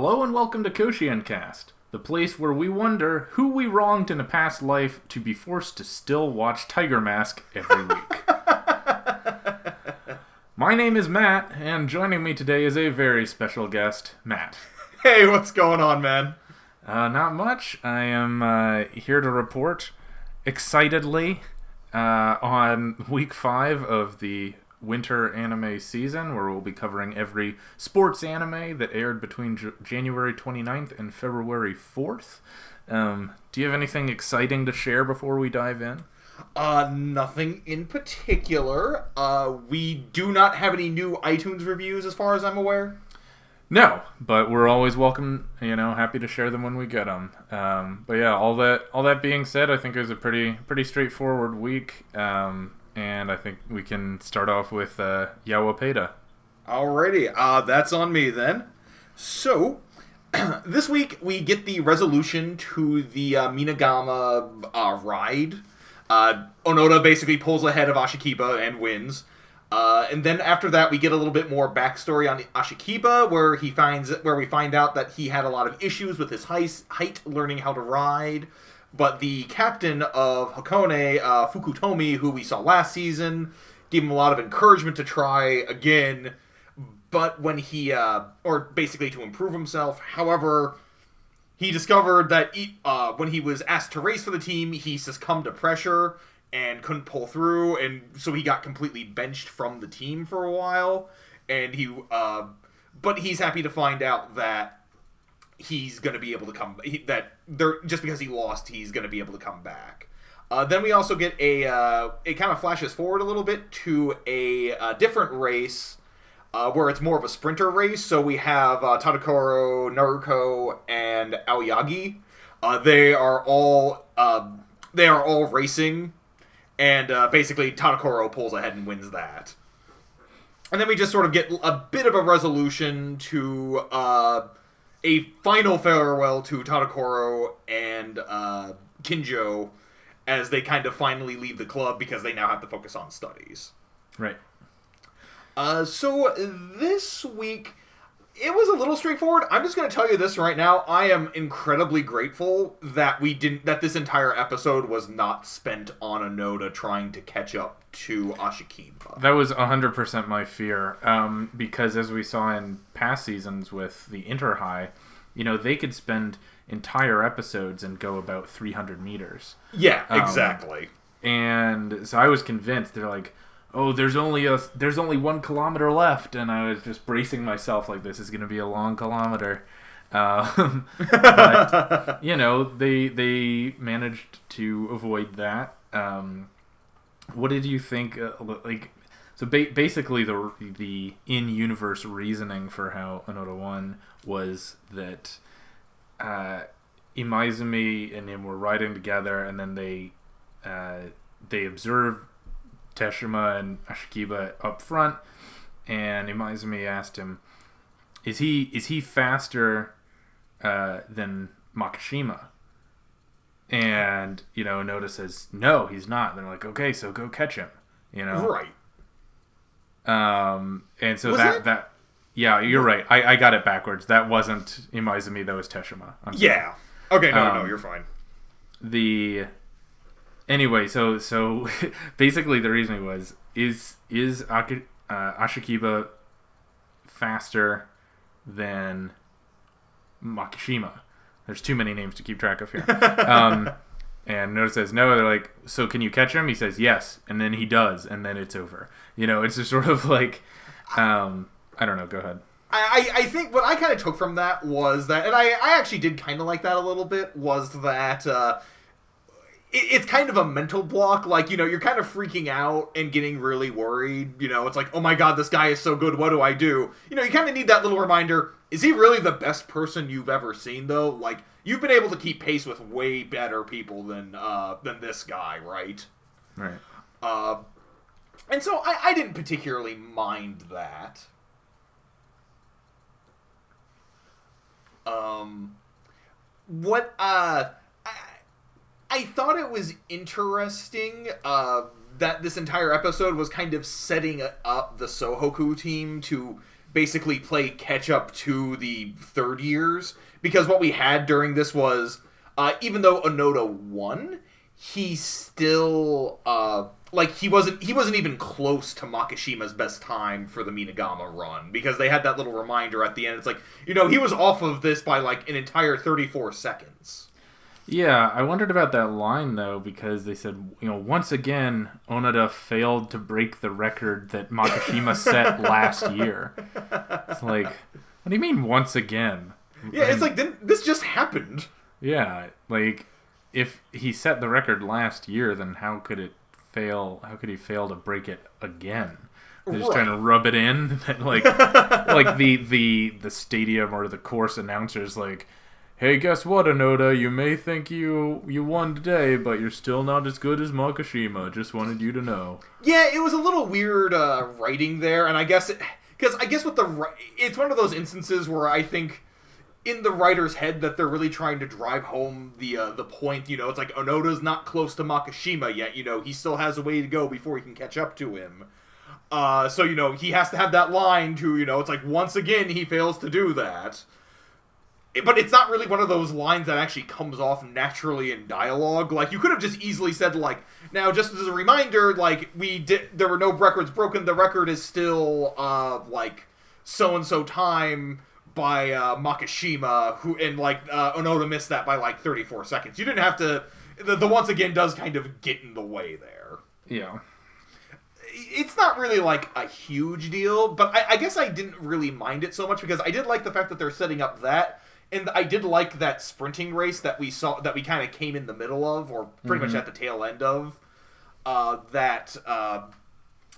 Hello and welcome to KoshienCast, the place where we wonder who we wronged in a past life to be forced to still watch Tiger Mask every week. My name is Matt, and joining me today is a very special guest, Matt. Hey, what's going on, man? Not much. I am here to report excitedly on week 5 of the winter anime season, where we'll be covering every sports anime that aired between January 29th and February 4th. Do you have anything exciting to share before we dive in? Nothing in particular. We do not have any new iTunes reviews as far as I'm aware. No, but we're always welcome, happy to share them when we get them. But yeah, all that being said, I think it was a pretty straightforward week. And I think we can start off with Yowamushi Pedal. Alrighty, that's on me then. So, this week we get the resolution to the Minami ride. Onoda basically pulls ahead of Ashikiba and wins. And then after that, we get a little bit more backstory on Ashikiba, where we find out that he had a lot of issues with his height learning how to ride. But the captain of Hakone, Fukutomi, who we saw last season, gave him a lot of encouragement to try again. But when or basically to improve himself. However, he discovered that when he was asked to race for the team, he succumbed to pressure and couldn't pull through, and so he got completely benched from the team for a while. And but he's happy to find out that he's going to be able to come. Just because he lost, he's going to be able to come back. Then we also get it kind of flashes forward a little bit to a different race where it's more of a sprinter race. So we have Tadokoro, Naruko, and Aoyagi. They are all racing, and basically Tadokoro pulls ahead and wins that. And then we just sort of get a bit of a resolution to a final farewell to Tadokoro and Kinjo as they kind of finally leave the club because they now have to focus on studies. Right. So this week, it was a little straightforward. I'm just going to tell you this right now. I am incredibly grateful that this entire episode was not spent on Onoda trying to catch up to Ashikiba. That was 100% my fear, because as we saw in past seasons with the Inter-High, they could spend entire episodes and go about 300 meters. Yeah, exactly. And so I was convinced. They're like, oh, there's only 1 kilometer left, and I was just bracing myself like, this is going to be a long kilometer. But they managed to avoid that. What did you think? Basically, the in-universe reasoning for how Onoda won was that Imaizumi and him were riding together, and then they observed Teshima and Ashikiba up front, and Imaizumi asked him, "Is he faster than Makishima?" And Onoda says, "No, he's not." And they're like, "Okay, so go catch him." Right. And so that yeah, you're right. I got it backwards. That wasn't Imaizumi. That was Teshima. Yeah. Okay. No, you're fine. Anyway, so basically the reasoning was, is Ashikiba faster than Makishima? There's too many names to keep track of here. And Noda says no. They're like, so can you catch him? He says yes, and then he does, and then it's over. It's just sort of like, I don't know. Go ahead. I think what I kind of took from that was that, and I actually did kind of like that a little bit, was that it's kind of a mental block. Like, you're kind of freaking out and getting really worried. It's like, oh my god, this guy is so good. What do I do? You kind of need that little reminder. Is he really the best person you've ever seen, though? Like, you've been able to keep pace with way better people than this guy, right? Right. And so I didn't particularly mind that. I thought it was interesting that this entire episode was kind of setting up the Sohoku team to basically play catch up to the third years, because what we had during this was even though Onoda won, he still he wasn't even close to Makishima's best time for the Minagama run, because they had that little reminder at the end. It's like, he was off of this by like an entire 34 seconds. Yeah, I wondered about that line, though, because they said, once again, Onoda failed to break the record that Makishima set last year. It's like, what do you mean, once again? Yeah, it's like, this just happened. Yeah, like, if he set the record last year, then how could it fail? How could he fail to break it again? They're just trying to rub it in. like the stadium or the course announcer's like, hey, guess what, Onoda? You may think you won today, but you're still not as good as Makishima. Just wanted you to know. Yeah, it was a little weird writing there, and I guess it's one of those instances where I think in the writer's head that they're really trying to drive home the point. It's like Onoda's not close to Makishima yet. He still has a way to go before he can catch up to him. So he has to have that line to it's like, once again he fails to do that. But it's not really one of those lines that actually comes off naturally in dialogue. Like, you could have just easily said, like, now, just as a reminder, like, there were no records broken. The record is still, like, so-and-so time by Makishima, Onoda missed that by, like, 34 seconds. You didn't have to... The once again does kind of get in the way there. Yeah. It's not really, like, a huge deal, but I guess I didn't really mind it so much, because I did like the fact that they're setting up that. And I did like that sprinting race that we saw, that we kind of came in the middle of, or pretty much at the tail end of, that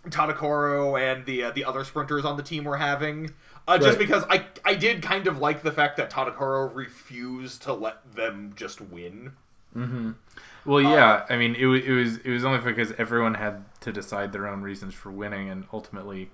Tadakoro and the other sprinters on the team were having. Just because I did kind of like the fact that Tadakoro refused to let them just win. Mm-hmm. Well, yeah, I mean, it was only because everyone had to decide their own reasons for winning, and ultimately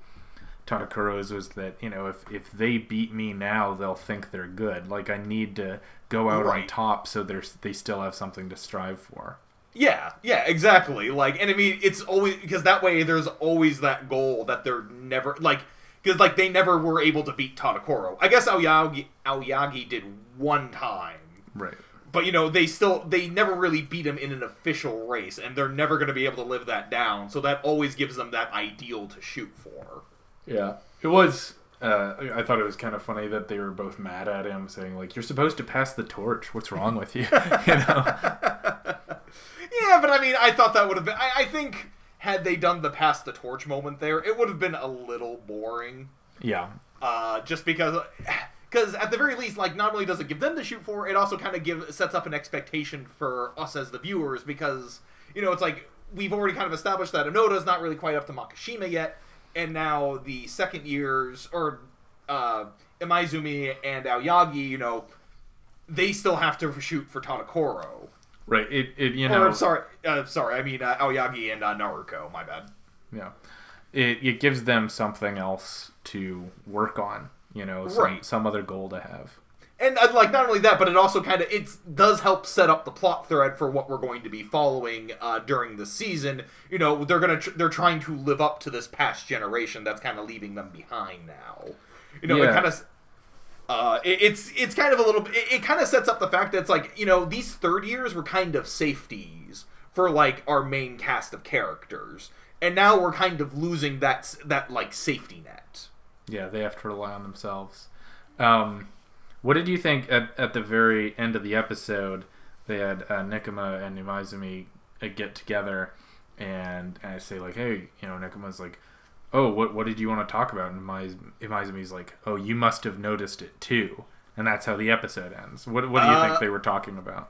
Tadakuro's was that, if they beat me now, they'll think they're good. Like, I need to go out on top so they still have something to strive for. Yeah, exactly. Like, and I mean, it's always, because that way there's always that goal that they're never, like, because, like, they never were able to beat Tadakoro. I guess Aoyagi did one time. Right. But, they never really beat him in an official race, and they're never going to be able to live that down, so that always gives them that ideal to shoot for. Yeah, it was. I thought it was kind of funny that they were both mad at him, saying, like, "You're supposed to pass the torch. What's wrong with you?" Yeah, but I mean, I thought that would have been. I think had they done the pass the torch moment there, it would have been a little boring. Yeah. Just because at the very least, like, not only does it give them to shoot for, it also kind of sets up an expectation for us as the viewers, because it's like we've already kind of established that Onoda's not really quite up to Makishima yet. And now the second years, or Imaizumi and Aoyagi, they still have to shoot for Tadakoro. Right. Or, sorry, I mean Aoyagi and Naruko, my bad. Yeah. It gives them something else to work on, some other goal to have. And, like, not only that, but it also kind of, it does help set up the plot thread for what we're going to be following during the season. They're trying to live up to this past generation that's kind of leaving them behind now. It kind of, it's kind of a little, it kind of sets up the fact that it's like, these third years were kind of safeties for, like, our main cast of characters. And now we're kind of losing that like, safety net. Yeah, they have to rely on themselves. What did you think at the very end of the episode? They had Nekoma and Imaizumi get together, and I say, like, hey, Nekoma's like, oh, what did you want to talk about? And Imaizumi's like, oh, you must have noticed it too. And that's how the episode ends. What do you think they were talking about?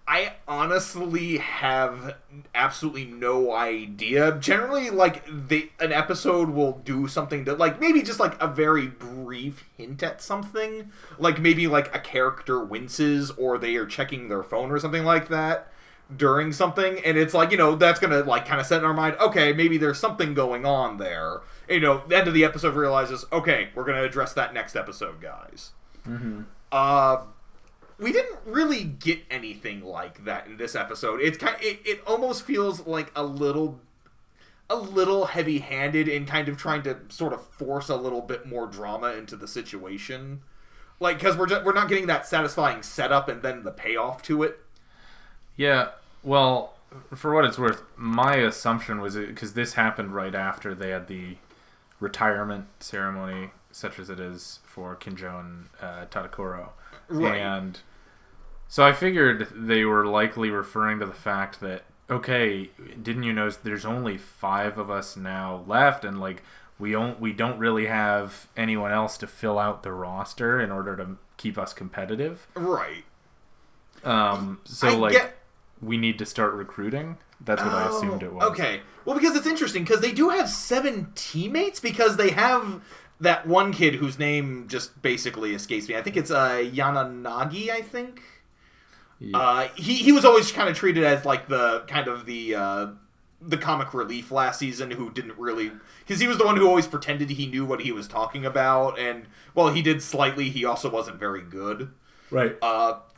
I honestly have absolutely no idea. Generally, like, an episode will do something that, like, maybe just, like, a very brief hint at something. Like, maybe, like, a character winces, or they are checking their phone or something like that during something. And it's like, that's gonna, like, kind of set in our mind, okay, maybe there's something going on there. And, the end of the episode realizes, okay, we're gonna address that next episode, guys. Mm-hmm. We didn't really get anything like that in this episode. It's it almost feels like a little a little heavy-handed in kind of trying to sort of force a little bit more drama into the situation. Like, because we're not getting that satisfying setup and then the payoff to it. Yeah, well, for what it's worth, my assumption was because this happened right after they had the retirement ceremony, such as it is for Kinjo and Tadakuro. Right. And so I figured they were likely referring to the fact that, okay, didn't you notice there's only 5 of us now left, and like we don't really have anyone else to fill out the roster in order to keep us competitive. Right. We need to start recruiting. That's what I assumed it was. Okay. Well, because it's interesting, because they do have 7 teammates, because they have that one kid whose name just basically escapes me. I think it's Yananagi, I think. Yeah. He was always kind of treated as like the comic relief last season, who didn't really, because he was the one who always pretended he knew what he was talking about, and while he did slightly, he also wasn't very good. Right.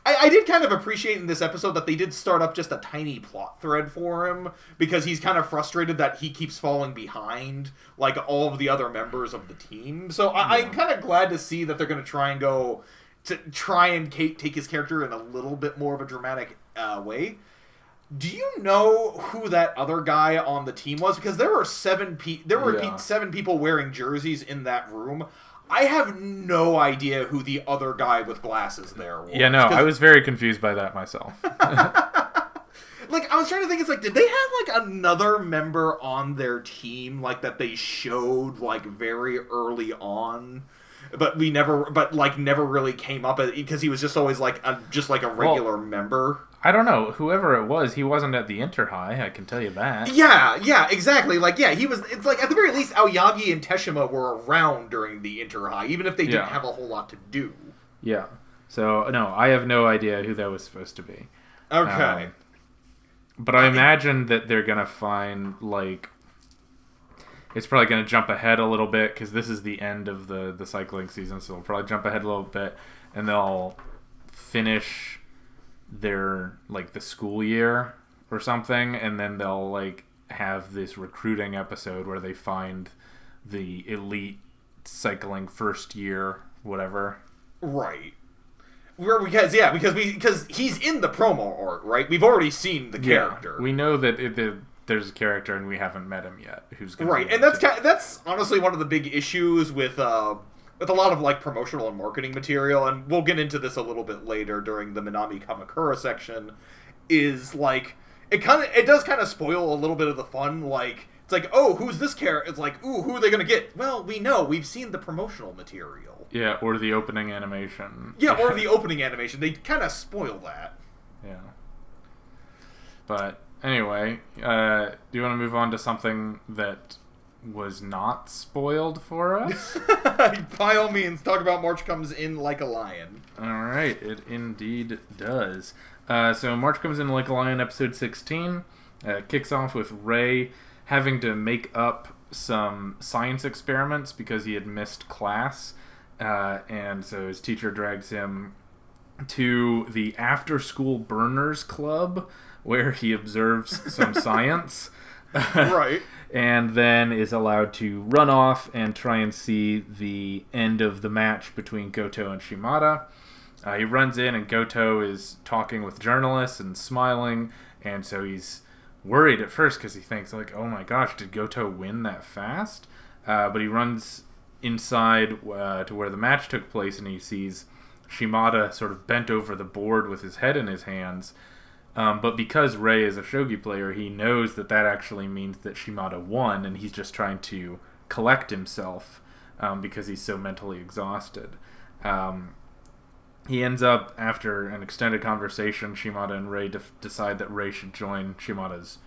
I did kind of appreciate in this episode that they did start up just a tiny plot thread for him, because he's kind of frustrated that he keeps falling behind like all of the other members of the team. So I'm kind of glad to see that they're going to try and take his character in a little bit more of a dramatic way. Do you know who that other guy on the team was? Because there were 7 people wearing jerseys in that room. I have no idea who the other guy with glasses there was. Yeah, no, I was very confused by that myself. Like, I was trying to think, it's like, did they have, like, another member on their team, like, that they showed, like, very early on? But never really came up, because he was just always, like, a regular member. I don't know. Whoever it was, he wasn't at the Inter-High, I can tell you that. Yeah, exactly. Like, yeah, he was, it's like, at the very least, Aoyagi and Teshima were around during the Inter-High, even if they didn't have a whole lot to do. Yeah. So, no, I have no idea who that was supposed to be. Okay. But I imagine that they're going to find, like, it's probably going to jump ahead a little bit, because this is the end of the cycling season, so they'll probably jump ahead a little bit, and they'll finish their, like, the school year or something, and then they'll, like, have this recruiting episode where they find the elite cycling first year, whatever. Right. Because he's in the promo art, right? We've already seen the character. Yeah, we know that there's a character, and we haven't met him yet. Who's gonna right? And that's honestly one of the big issues with a lot of like promotional and marketing material, and we'll get into this a little bit later during the Minami Kamakura section. Is like it does kind of spoil a little bit of the fun. Like it's like, oh, who's this character? It's like, ooh, who are they gonna get? Well, we've seen the promotional material. Yeah, or the opening animation. Yeah, or the opening animation. They kind of spoil that. Yeah. But anyway, do you want to move on to something that was not spoiled for us? By all means, talk about March Comes In Like a Lion. Alright, it indeed does. So March Comes In Like a Lion, episode 16, kicks off with Ray having to make up some science experiments because he had missed class. And so his teacher drags him to the after-school burners club where he observes some science. Right. And then is allowed to run off and try and see the end of the match between Goto and Shimada. He runs in, and Goto is talking with journalists and smiling, and so he's worried at first because he thinks, like, oh my gosh, did Goto win that fast? But he runs inside to where the match took place, and he sees Shimada sort of bent over the board with his head in his hands. But because Ray is a shogi player, he knows that actually means that Shimada won, and he's just trying to collect himself because he's so mentally exhausted. He ends up, after an extended conversation, Shimada and Ray decide that Ray should join Shimada's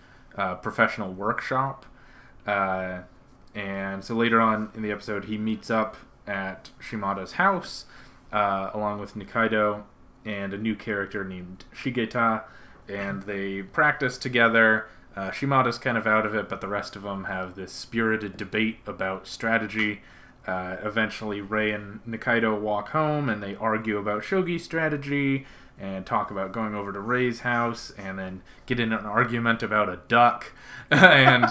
professional workshop. And so later on in the episode, he meets up at Shimada's house along with Nikaido and a new character named Shigeta, and they practice together. Shimada's kind of out of it, but the rest of them have this spirited debate about strategy. Eventually, Ray and Nikaido walk home, and they argue about shogi strategy and talk about going over to Ray's house, and then get in an argument about a duck. And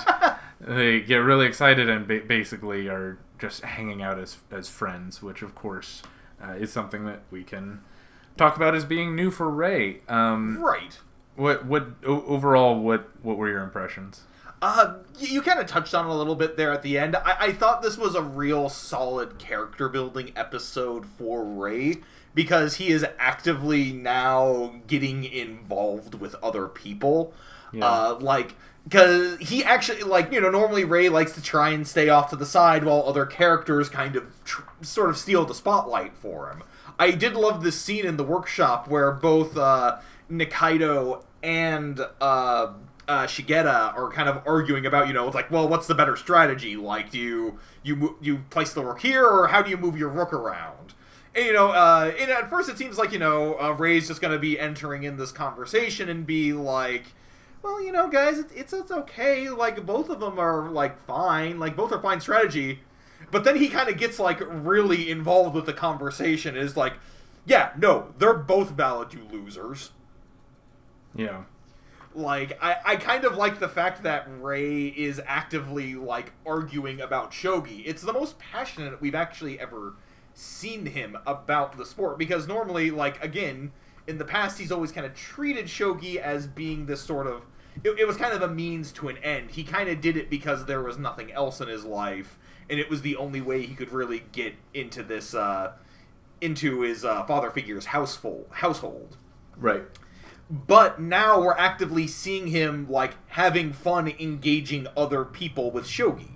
they get really excited and basically are just hanging out as friends, which of course is something that we can talk about as being new for Ray. Right. Overall, what were your impressions? You kind of touched on it a little bit there at the end. I thought this was a real solid character building episode for Ray because he is actively now getting involved with other people. Yeah. Because he actually, normally Ray likes to try and stay off to the side while other characters kind of sort of steal the spotlight for him. I did love this scene in the workshop where both Nikaido and Shigeta are kind of arguing about, it's like, well, what's the better strategy? Like, do you place the rook here, or how do you move your rook around? And, and at first it seems like, Ray's just going to be entering in this conversation and be like, well, guys, it's okay. Like, both of them are, fine. Like, both are fine strategy. But then he kind of gets, really involved with the conversation and is like, yeah, no, they're both valid, you losers. Yeah. I kind of like the fact that Ray is actively, arguing about shogi. It's the most passionate we've actually ever seen him about the sport. Because normally, again, in the past, he's always kind of treated shogi as being this sort of... It was kind of a means to an end. He kind of did it because there was nothing else in his life, and it was the only way he could really get into this, into his father figure's household. Right. But now we're actively seeing him, having fun engaging other people with shogi.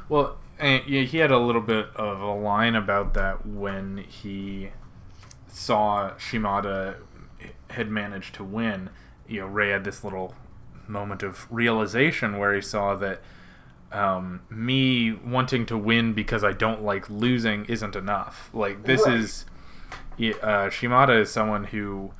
Well, he had a little bit of a line about that when he saw Shimada had managed to win. Ray had this little moment of realization where he saw that me wanting to win because I don't like losing isn't enough. This right. is... Shimada is someone who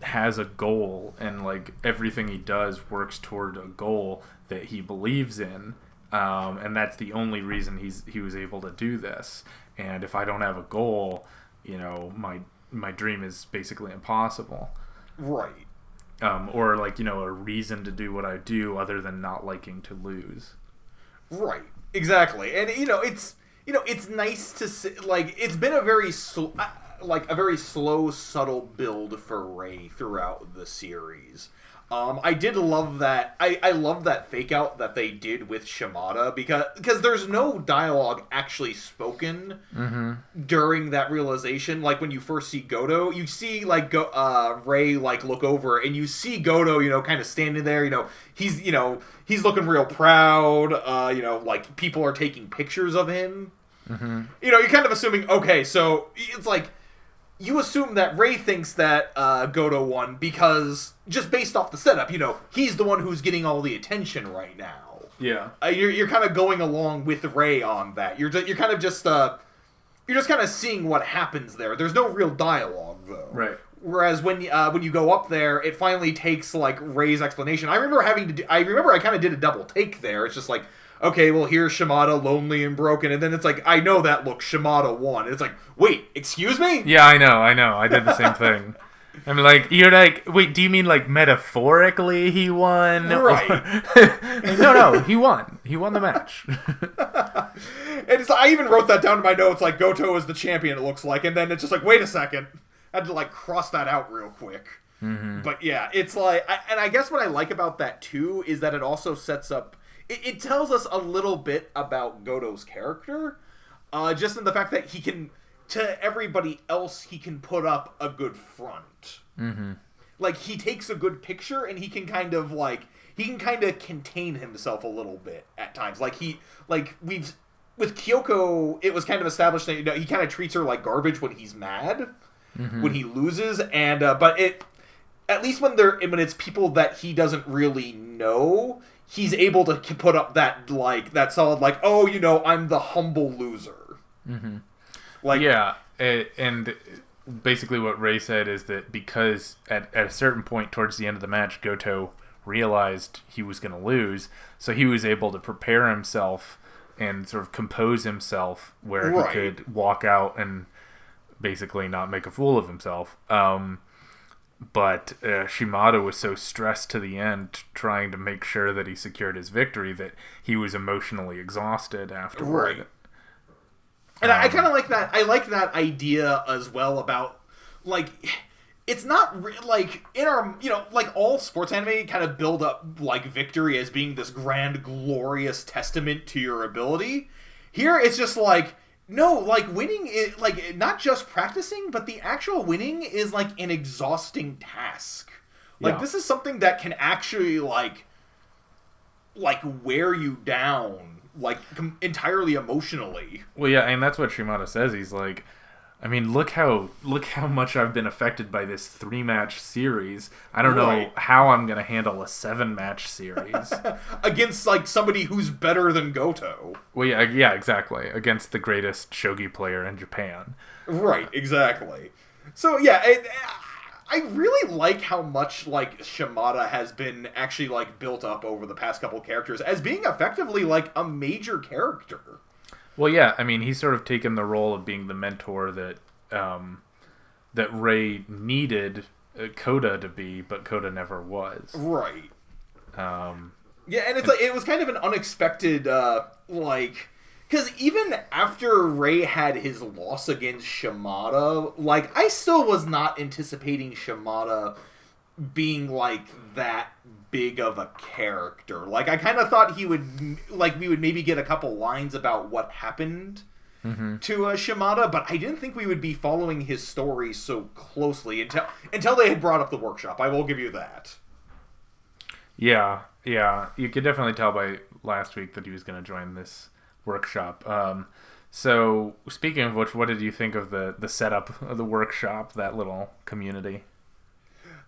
has a goal, and everything he does works toward a goal that he believes in, and that's the only reason he was able to do this. And if I don't have a goal, my dream is basically impossible. Right. Or a reason to do what I do other than not liking to lose. Right. Exactly. And it's nice to see, it's been a very a very slow, subtle build for Ray throughout the series. I did love that. I love that fake out that they did with Shimada because there's no dialogue actually spoken during that realization. When you first see Goto, you see Ray look over and you see Goto, kind of standing there. He's looking real proud. People are taking pictures of him. Mm-hmm. You're kind of assuming, okay, so it's you assume that Ray thinks that Goto won because, just based off the setup, he's the one who's getting all the attention right now. Yeah. You're kind of going along with Ray on that. You're kind of just kind of seeing what happens there. There's no real dialogue, though. Right. Whereas when you go up there, it finally takes Ray's explanation. I remember I kind of did a double take there. It's just okay, well, here's Shimada, lonely and broken, and then it's I know that look, Shimada won. And it's wait, excuse me? Yeah, I know. I did the same thing. I'm you're wait, do you mean metaphorically he won? Right. No, he won. He won the match. And I even wrote that down in my notes, Goto is the champion, it looks like, and then it's just wait a second. I had to, cross that out real quick. Mm-hmm. But yeah, it's and I guess what I like about that, too, is that it also sets up... It tells us a little bit about Goto's character, just in the fact that he can, to everybody else, he can put up a good front. Mm-hmm. He takes a good picture, and he can kind of, contain himself a little bit at times. With Kyoko, it was kind of established that, he kind of treats her like garbage when he's mad, when he loses, and, but at least when it's people that he doesn't really know, he's able to put up that that solid oh, I'm the humble loser. Mm-hmm. Yeah, and basically what Ray said is that because at a certain point towards the end of the match, Goto realized he was going to lose, so he was able to prepare himself and sort of compose himself where he could walk out and basically not make a fool of himself. But Shimada was so stressed to the end trying to make sure that he secured his victory that he was emotionally exhausted afterward. Right. And I kind of like that. I like that idea as well about, like, it's not like in our, like all sports anime kind of build up like victory as being this grand, glorious testament to your ability. Here, it's just like, no, like winning is like not just practicing, but the actual winning is like an exhausting task. Like this is something that can actually like wear you down, like entirely emotionally. Well, yeah, and that's what Shimada says. He's like, I mean, look how much I've been affected by this 3-match series. I don't know how I'm gonna handle a 7-match series against like somebody who's better than Goto. Well, yeah, exactly. Against the greatest shogi player in Japan. Right, exactly. So yeah, I really like how much like Shimada has been actually like built up over the past couple characters as being effectively like a major character. Well, yeah, I mean, he's sort of taken the role of being the mentor that that Rei needed Koda to be, but Koda never was. Right. Yeah, and it's like it was kind of an unexpected like, because even after Rei had his loss against Shimada, like I still was not anticipating Shimada being like that big of a character. Like I kind of thought we would maybe get a couple lines about what happened to Shimada, but I didn't think we would be following his story so closely until they had brought up the workshop. I will give you that. Yeah, you could definitely tell by last week that he was going to join this workshop. So speaking of which, what did you think of the setup of the workshop, that little community?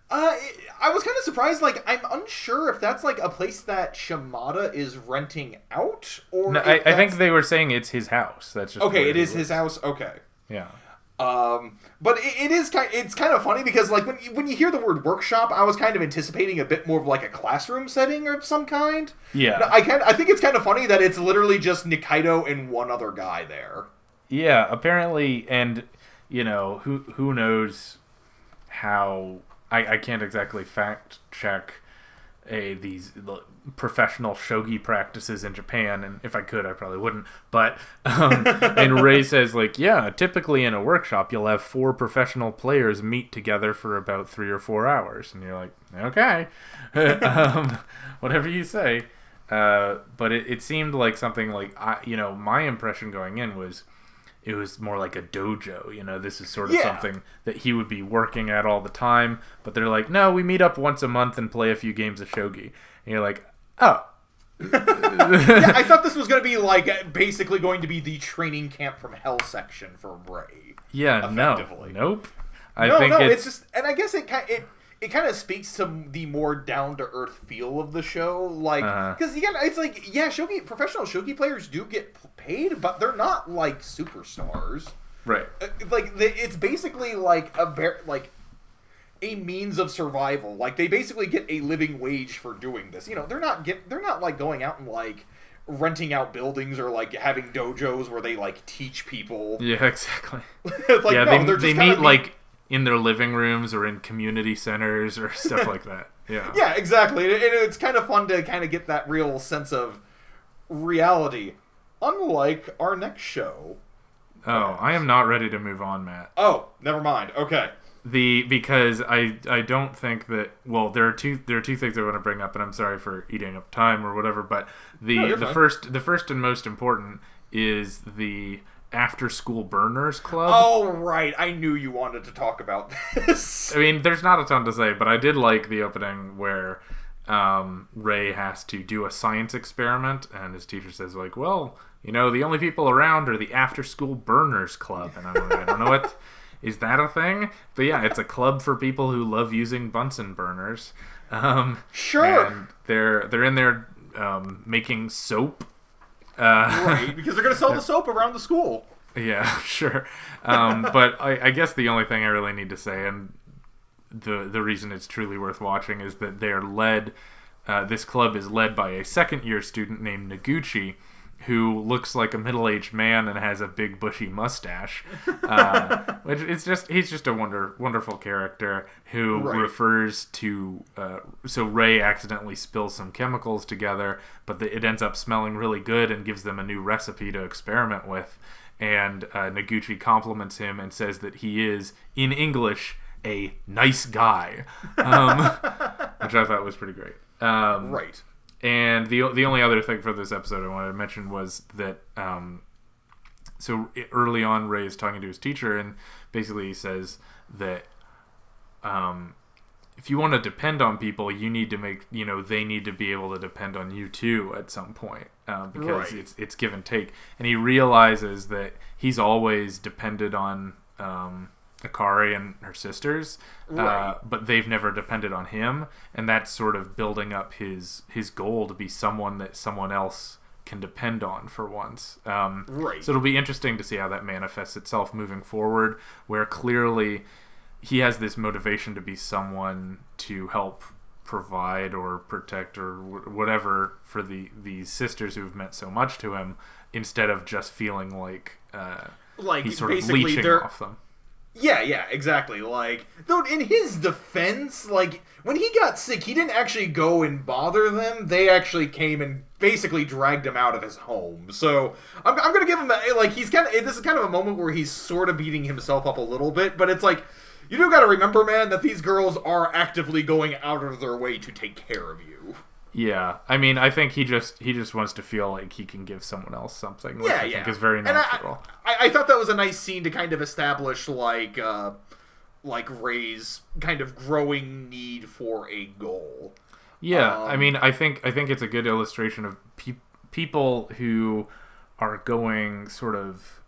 I was kind of surprised. Like, I'm unsure if that's like a place that Shimada is renting out, or no, I think they were saying it's his house. That's just okay. It is his house. Okay. Yeah. But it's kind of funny because like when you hear the word workshop, I was kind of anticipating a bit more of like a classroom setting of some kind. Yeah. No, I think it's kind of funny that it's literally just Nikaido and one other guy there. Yeah. Apparently, and who knows how. I can't exactly fact check these professional shogi practices in Japan, and if I could, I probably wouldn't. But and Rei says like, yeah, typically in a workshop you'll have 4 professional players meet together for about 3 or 4 hours, and you're like, okay, whatever you say. But it seemed like something like my impression going in was. It was more like a dojo, this is sort of something that he would be working at all the time. But they're like, no, we meet up once a month and play a few games of shogi. And you're like, oh. Yeah, I thought this was going to be like basically going to be the training camp from hell section for Rei. Yeah, nope. It's just, and I guess it kind of speaks to the more down to earth feel of the show, like because it's like professional shogi players do get paid, but they're not like superstars, right? It's basically like a means of survival. Like they basically get a living wage for doing this. They're not like going out and like renting out buildings or like having dojos where they like teach people. Yeah, exactly. They meet like in their living rooms or in community centers or stuff like that. Yeah. Yeah, exactly. And it's kind of fun to kind of get that real sense of reality. Unlike our next show. Oh, I am not ready to move on, Matt. Oh, never mind. Okay. Because I don't think that, well, there are two things I want to bring up, and I'm sorry for eating up time or whatever, but the first and most important is the After School Burners Club. Oh, right. I knew you wanted to talk about this. I mean, there's not a ton to say, but I did like the opening where Rei has to do a science experiment, and his teacher says, like, well, the only people around are the After School Burners Club. And I'm like, I don't know what... Is that a thing? But yeah, it's a club for people who love using Bunsen burners. Sure. And they're in there making soap. Right, because they're going to sell the soap around the school. Yeah, sure. But I guess the only thing I really need to say, and the reason it's truly worth watching, is that they're led. This club is led by a second-year student named Noguchi, who looks like a middle-aged man and has a big bushy mustache, which he's just a wonderful character who refers to. So Ray accidentally spills some chemicals together, but it ends up smelling really good and gives them a new recipe to experiment with. And Noguchi compliments him and says that he is, in English, a nice guy, which I thought was pretty great. Right. And the only other thing for this episode I wanted to mention was that so early on Ray is talking to his teacher, and basically he says that if you want to depend on people, you need to make, they need to be able to depend on you too at some point, because it's give and take. And he realizes that he's always depended on Akari and her sisters, but they've never depended on him, and that's sort of building up his goal to be someone that someone else can depend on for once. So it'll be interesting to see how that manifests itself moving forward, where clearly he has this motivation to be someone to help provide or protect or whatever for these sisters who've meant so much to him, instead of just feeling like he's sort of leeching off them. Yeah, exactly. Like, though in his defense, like, when he got sick, he didn't actually go and bother them. They actually came and basically dragged him out of his home. So I'm gonna give him this is kind of a moment where he's sort of beating himself up a little bit, but it's like, you do gotta remember, man, that these girls are actively going out of their way to take care of you. Yeah, I mean, I think he just wants to feel like he can give someone else something, which I think is very natural. And I thought that was a nice scene to kind of establish like Ray's kind of growing need for a goal. Yeah, I mean, I think it's a good illustration of people who are going sort of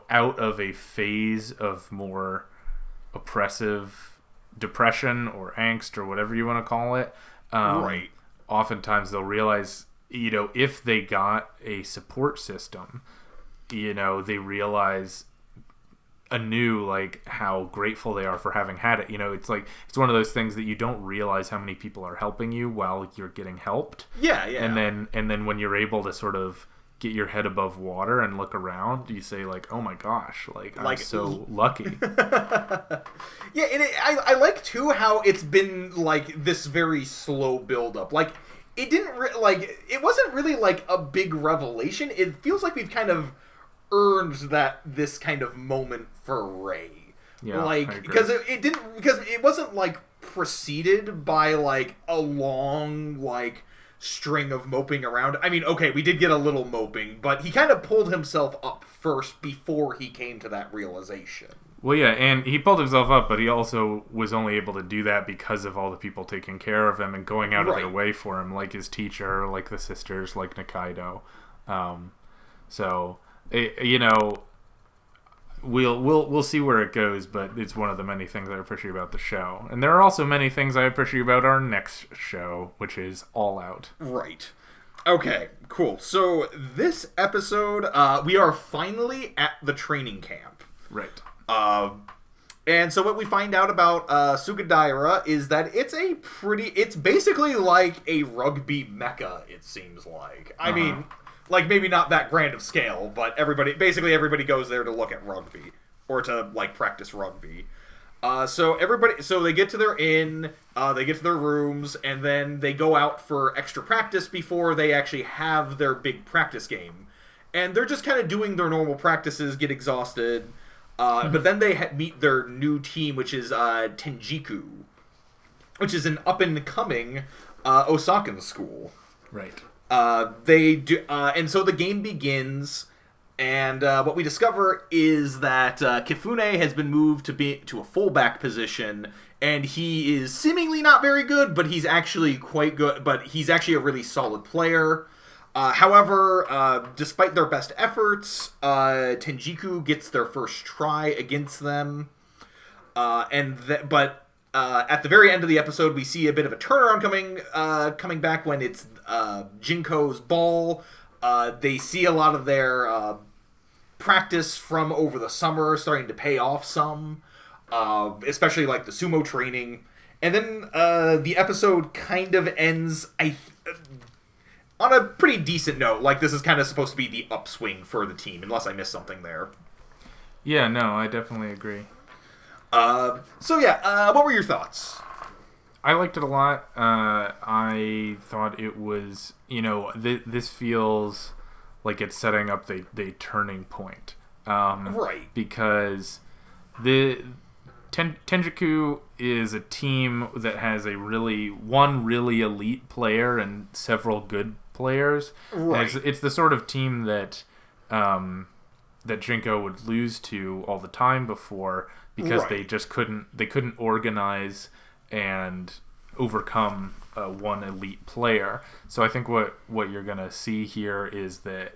out of a phase of more oppressive depression or angst or whatever you want to call it. Oftentimes they'll realize, if they got a support system, they realize anew, like, how grateful they are for having had it. It's like, it's one of those things that you don't realize how many people are helping you while you're getting helped. Yeah. And then when you're able to sort of get your head above water and look around, you say, like, oh my gosh, like I'm so lucky. Yeah, and I like too how it's been like this very slow build up. Like, it it wasn't really like a big revelation. It feels like we've kind of earned this kind of moment for Ray. Yeah, like, because it wasn't like preceded by like a long like string of moping around. I mean, okay, we did get a little moping, but he kind of pulled himself up first before he came to that realization. Well, yeah, and he pulled himself up, but he also was only able to do that because of all the people taking care of him and going out of their way for him, like his teacher, like the sisters, like Nikaido. We'll see where it goes, but it's one of the many things I appreciate about the show. And there are also many things I appreciate about our next show, which is All Out. Right. Okay, cool. So this episode, we are finally at the training camp. Right. And so what we find out about Sugadaira is that it's basically like a rugby mecca, it seems like. I mean, like, maybe not that grand of scale, but everybody goes there to look at rugby, or to, like, practice rugby. So they get to their inn, they get to their rooms, and then they go out for extra practice before they actually have their big practice game. And they're just kind of doing their normal practices, get exhausted, but then they meet their new team, which is Tenjiku, which is an up-and-coming Osakan school. Right. And so the game begins, and what we discover is that Kifune has been moved to a fullback position, and he is seemingly not very good, but he's actually quite good. But he's actually a really solid player. However, despite their best efforts, Tenjiku gets their first try against them, but at the very end of the episode, we see a bit of a turnaround coming back when it's Jinko's ball. They see a lot of their practice from over the summer starting to pay off some, especially like the sumo training. And then the episode kind of ends. on a pretty decent note. Like, this is kind of supposed to be the upswing for the team, unless I missed something there. Yeah, no, I definitely agree. What were your thoughts? I liked it a lot. I thought it was, this feels like it's setting up the turning point. Right. Because the Tenjiku is a team that has one really elite player and several good players. Right. It's the sort of team that Jinko would lose to all the time before because they just couldn't organize and overcome one elite player. So I think what you're gonna see here is that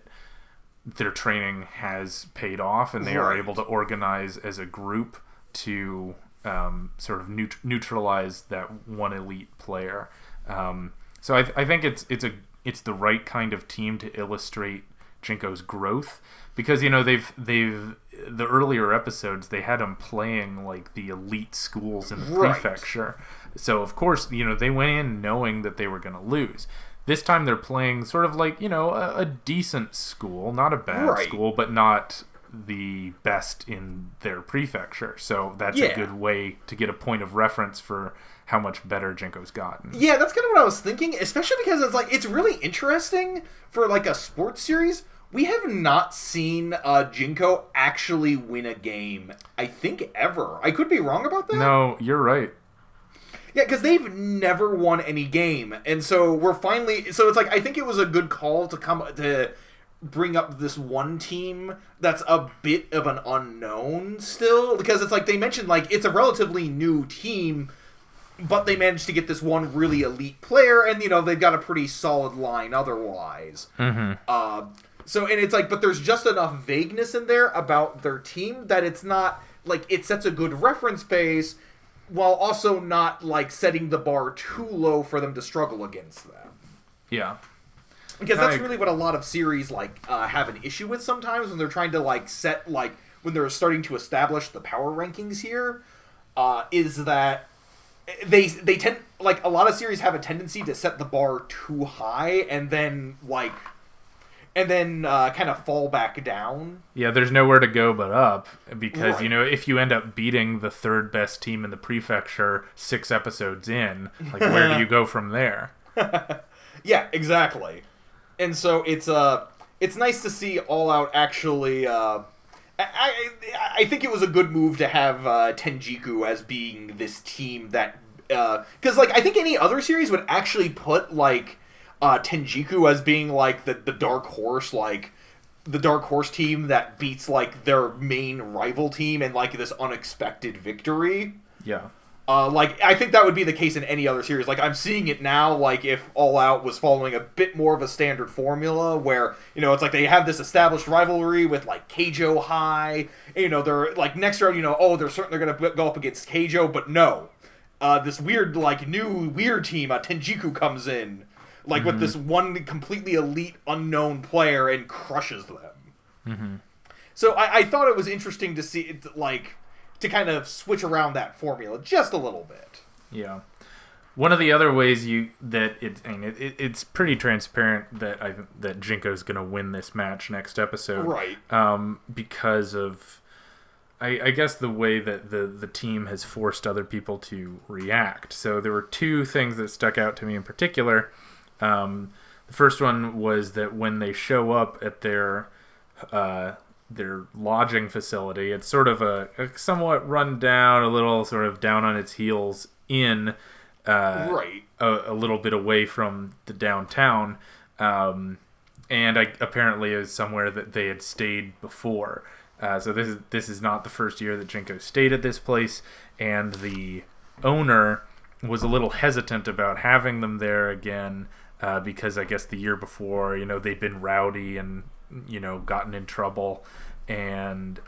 their training has paid off, and they are able to organize as a group to sort of neutralize that one elite player. So I think it's the right kind of team to illustrate Jinko's growth, because they've the earlier episodes they had them playing like the elite schools in the prefecture. So of course they went in knowing that they were going to lose. This time they're playing sort of like a decent school, not a bad school, but not the best in their prefecture. So that's a good way to get a point of reference for how much better Jinko's gotten. Yeah, that's kind of what I was thinking, especially because it's really interesting for like a sports series. We have not seen Jinko actually win a game, I think, ever. I could be wrong about that. No, you're right. Yeah, because they've never won any game, and so we're finally. So it's like I think it was a good call to bring up this one team that's a bit of an unknown still, because it's like they mentioned like it's a relatively new team, but they managed to get this one really elite player, and they've got a pretty solid line otherwise. Mm-hmm. So and it's like, but there's just enough vagueness in there about their team that it's not like it sets a good reference base, while also not like setting the bar too low for them to struggle against them. Yeah, because that's really what a lot of series have an issue with sometimes when they're trying to set when they're starting to establish the power rankings here, is that they tend a lot of series have a tendency to set the bar too high and then kind of fall back down. Yeah, there's nowhere to go but up, because if you end up beating the third best team in the prefecture 6 episodes in, where do you go from there? Yeah, exactly. And so it's nice to see All Out actually. I think it was a good move to have Tenjiku as being this team that, because I think any other series would actually put Tenjiku as being the dark horse, the dark horse team that beats their main rival team in this unexpected victory. Yeah. I think that would be the case in any other series. I'm seeing it now, if All Out was following a bit more of a standard formula where, it's they have this established rivalry with, Keijo High. And, they're, next round, they're going to go up against Keijo, but no. This weird, new weird team, Tenjiku comes in, with this one completely elite, unknown player and crushes them. Mm-hmm. So I thought it was interesting to see it, to kind of switch around that formula just a little bit. Yeah. One of the other ways it's pretty transparent that Jinko's going to win this match next episode. Right. Because of, I guess, the way that the team has forced other people to react. So there were 2 things that stuck out to me in particular. The first one was that when they show up at their lodging facility, it's sort of a somewhat run down, a little sort of down on its heels inn, a little bit away from the downtown, and apparently is somewhere that they had stayed before. So this is not the first year that Jinko stayed at this place, and the owner was a little hesitant about having them there again, because I guess the year before, they'd been rowdy and gotten in trouble, and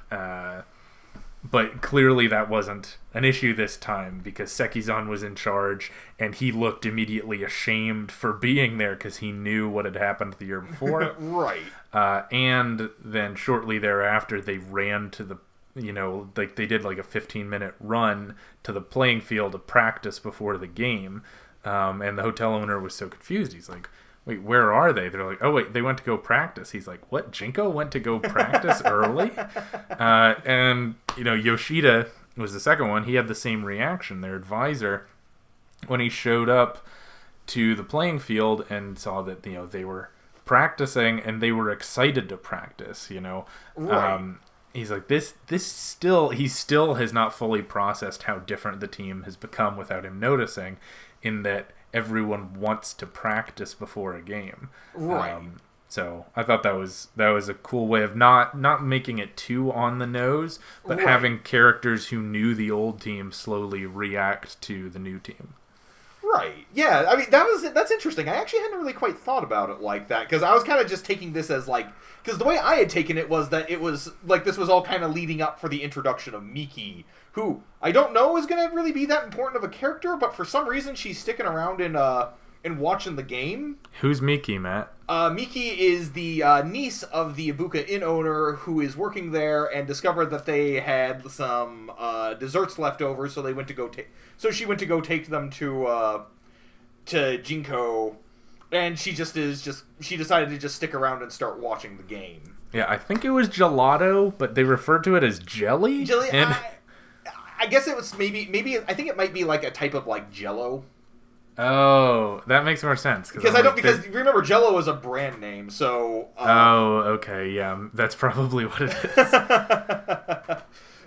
but clearly that wasn't an issue this time, because Sekizan was in charge, and he looked immediately ashamed for being there because he knew what had happened the year before. Right. And then shortly thereafter, they ran to the they did a 15-minute run to the playing field to practice before the game, and the hotel owner was so confused. He's like, wait, where are they? They're like, oh wait, they went to go practice. He's like, what? Jinko went to go practice early? And Yoshida was the second one. He had the same reaction. Their advisor, when he showed up to the playing field and saw that they were practicing and they were excited to practice. Right. He's like, he still has not fully processed how different the team has become without him noticing, in that everyone wants to practice before a game. Right. So I thought that was a cool way of not making it too on the nose, but having characters who knew the old team slowly react to the new team. Right. Yeah. I mean, that's interesting. I actually hadn't really quite thought about it like that, because I was kind of just taking this as like, because the way I had taken it was that it was like this was all kind of leading up for the introduction of Miki, who I don't know is going to really be that important of a character, but for some reason she's sticking around in watching the game. Who's Miki, Matt? Miki is the niece of the Ibuka Inn owner, who is working there and discovered that they had some desserts left over, so she went to go take them to Jinko, and she decided to just stick around and start watching the game. Yeah, I think it was gelato, but they referred to it as jelly. Jelly. I guess it was maybe I think it might be like a type of like Jello. Oh, that makes more sense. Because remember, Jello is a brand name, so... oh, okay, yeah, that's probably what it is.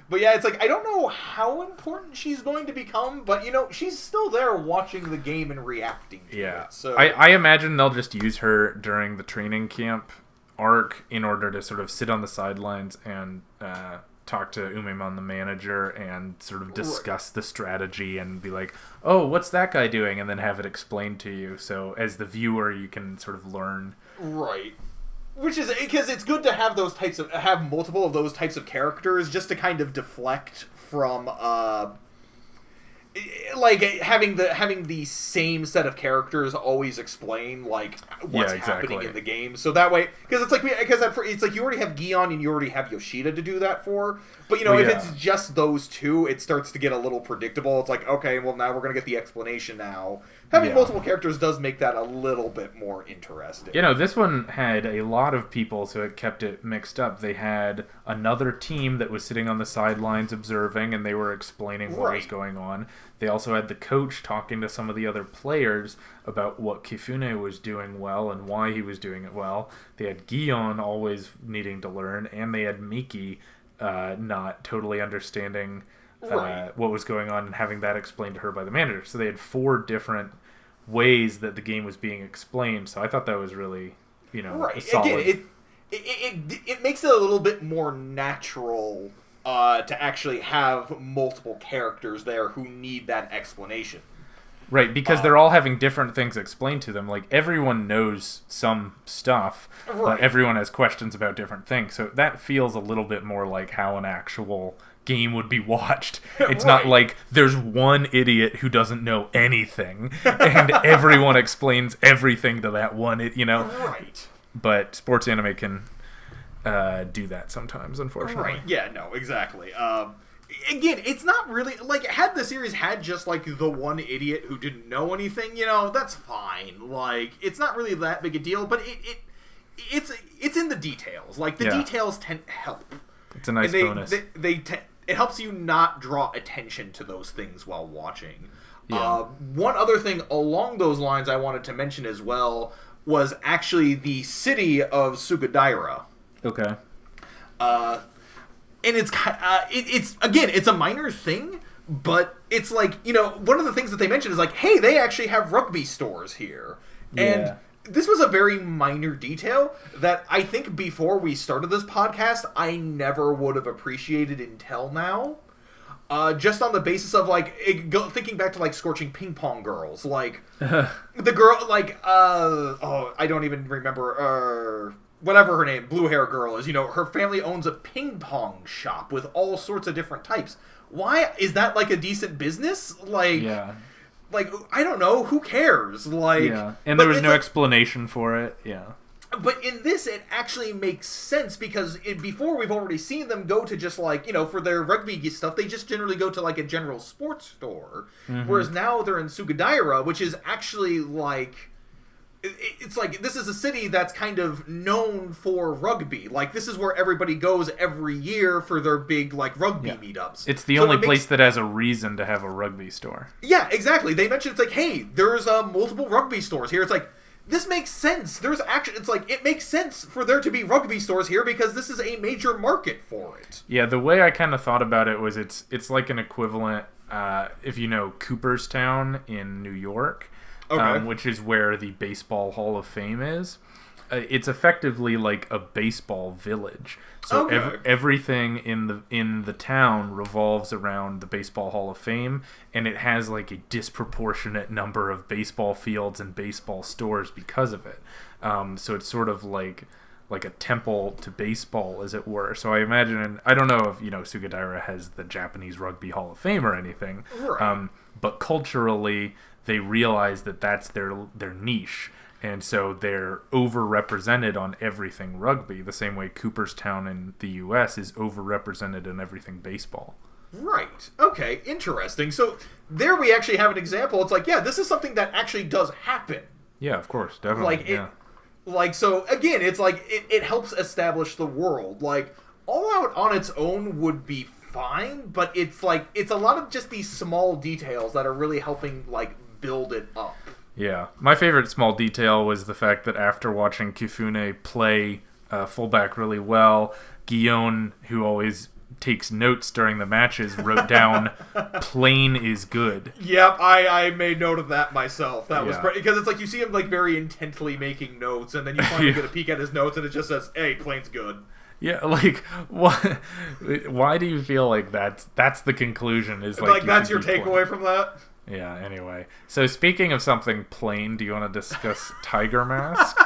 But yeah, it's like, I don't know how important she's going to become, but, she's still there watching the game and reacting to it. So I imagine they'll just use her during the training camp arc in order to sort of sit on the sidelines and talk to Umemon, the manager, and sort of discuss the strategy and be like, oh, what's that guy doing? And then have it explained to you. So as the viewer, you can sort of learn. Right. Which is, because it's good to have have multiple of those types of characters, just to kind of deflect from, like having the same set of characters always explain like what's happening in the game. So that way, because it's like you already have Gion and you already have Yoshida to do that for. But if it's just those two, it starts to get a little predictable. It's like, okay, well now we're gonna get the explanation now. Having multiple characters does make that a little bit more interesting. This one had a lot of people, so it kept it mixed up. They had another team that was sitting on the sidelines observing, and they were explaining what was going on. They also had the coach talking to some of the other players about what Kifune was doing well and why he was doing it well. They had Gion always needing to learn, and they had Miki not totally understanding what was going on and having that explained to her by the manager. So they had 4 different ways that the game was being explained. So I thought that was really, solid. Again, it makes it a little bit more natural to actually have multiple characters there who need that explanation. Right, because they're all having different things explained to them. Like, everyone knows some stuff, but everyone has questions about different things. So that feels a little bit more like how an actual game would be watched. It's not like there's one idiot who doesn't know anything, and everyone explains everything to that one, Right. But sports anime can do that sometimes, unfortunately. Right, yeah, no, exactly. Again, it's not really like, had the series had just like the one idiot who didn't know anything, that's fine. Like, it's not really that big a deal, but it's in the details. Like, the details tend to help. It's a nice bonus. It helps you not draw attention to those things while watching. Yeah. One other thing along those lines I wanted to mention as well was actually the city of Sugadaira. Okay. And it's a minor thing, but it's like, one of the things that they mentioned is like, hey, they actually have rugby stores here. Yeah. And this was a very minor detail that I think before we started this podcast, I never would have appreciated until now. Just on the basis of, like, thinking back to, like, Scorching Ping Pong Girls. Like, the girl, like, I don't even remember, whatever her name, blue hair girl is, her family owns a ping pong shop with all sorts of different types. Why is that like a decent business? Like, like, I don't know, who cares? Like, and there was no explanation for it. Yeah. But in this, it actually makes sense because before we've already seen them go to just like, for their rugby stuff, they just generally go to like a general sports store. Mm-hmm. Whereas now they're in Sugadaira, which is actually like it's like this is a city that's kind of known for rugby. Like this is where everybody goes every year for their big like rugby meetups. It's the only place that has a reason to have a rugby store. Yeah, exactly. They mentioned it's like, hey, there's multiple rugby stores here. It's like this makes sense. There's actually, it's like it makes sense for there to be rugby stores here because this is a major market for it. Yeah, the way I kind of thought about it was it's like an equivalent, if you know Cooperstown in New York. Okay. Which is where the Baseball Hall of Fame is. It's effectively like a baseball village. So everything in the town revolves around the Baseball Hall of Fame, and it has like a disproportionate number of baseball fields and baseball stores because of it. So it's sort of like a temple to baseball, as it were. So I imagine, I don't know if Sugidaira has the Japanese Rugby Hall of Fame or anything, right. But culturally they realize that that's their niche, and so they're overrepresented on everything rugby, the same way Cooperstown in the U.S. is overrepresented in everything baseball. Right. Okay, interesting. So there we actually have an example. It's like, yeah, this is something that actually does happen. Yeah, of course, definitely. So again, it's like it helps establish the world. Like All Out on its own would be fine, but it's like it's a lot of just these small details that are really helping like build it up. Yeah. My favorite small detail was the fact that after watching Kifune play fullback really well, Guillaume, who always takes notes during the matches, wrote down "plain is good." Yep, I made note of that myself. That was because it's like you see him like very intently making notes, and then you finally get a peek at his notes, and it just says, "Hey, plain's good." Yeah, like what? Why do you feel like that's the conclusion? Is like that's your takeaway from that? Yeah. Anyway, so speaking of something plain, do you want to discuss Tiger Mask?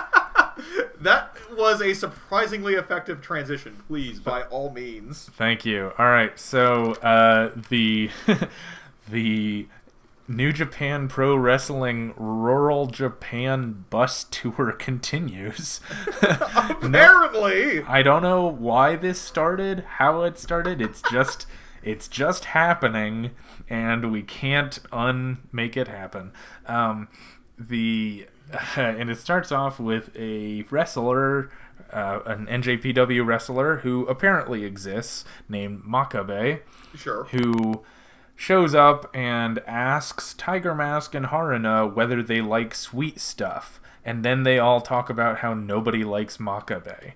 That was a surprisingly effective transition. Please, by all means. Thank you. All right, so the the New Japan Pro Wrestling Rural Japan bus tour continues. Apparently, I don't know why this started, how it started. It's just happening, and we can't unmake it happen. And it starts off with a wrestler, an NJPW wrestler who apparently exists, named Makabe. Sure. Who shows up and asks Tiger Mask and Haruna whether they like sweet stuff. And then they all talk about how nobody likes Makabe.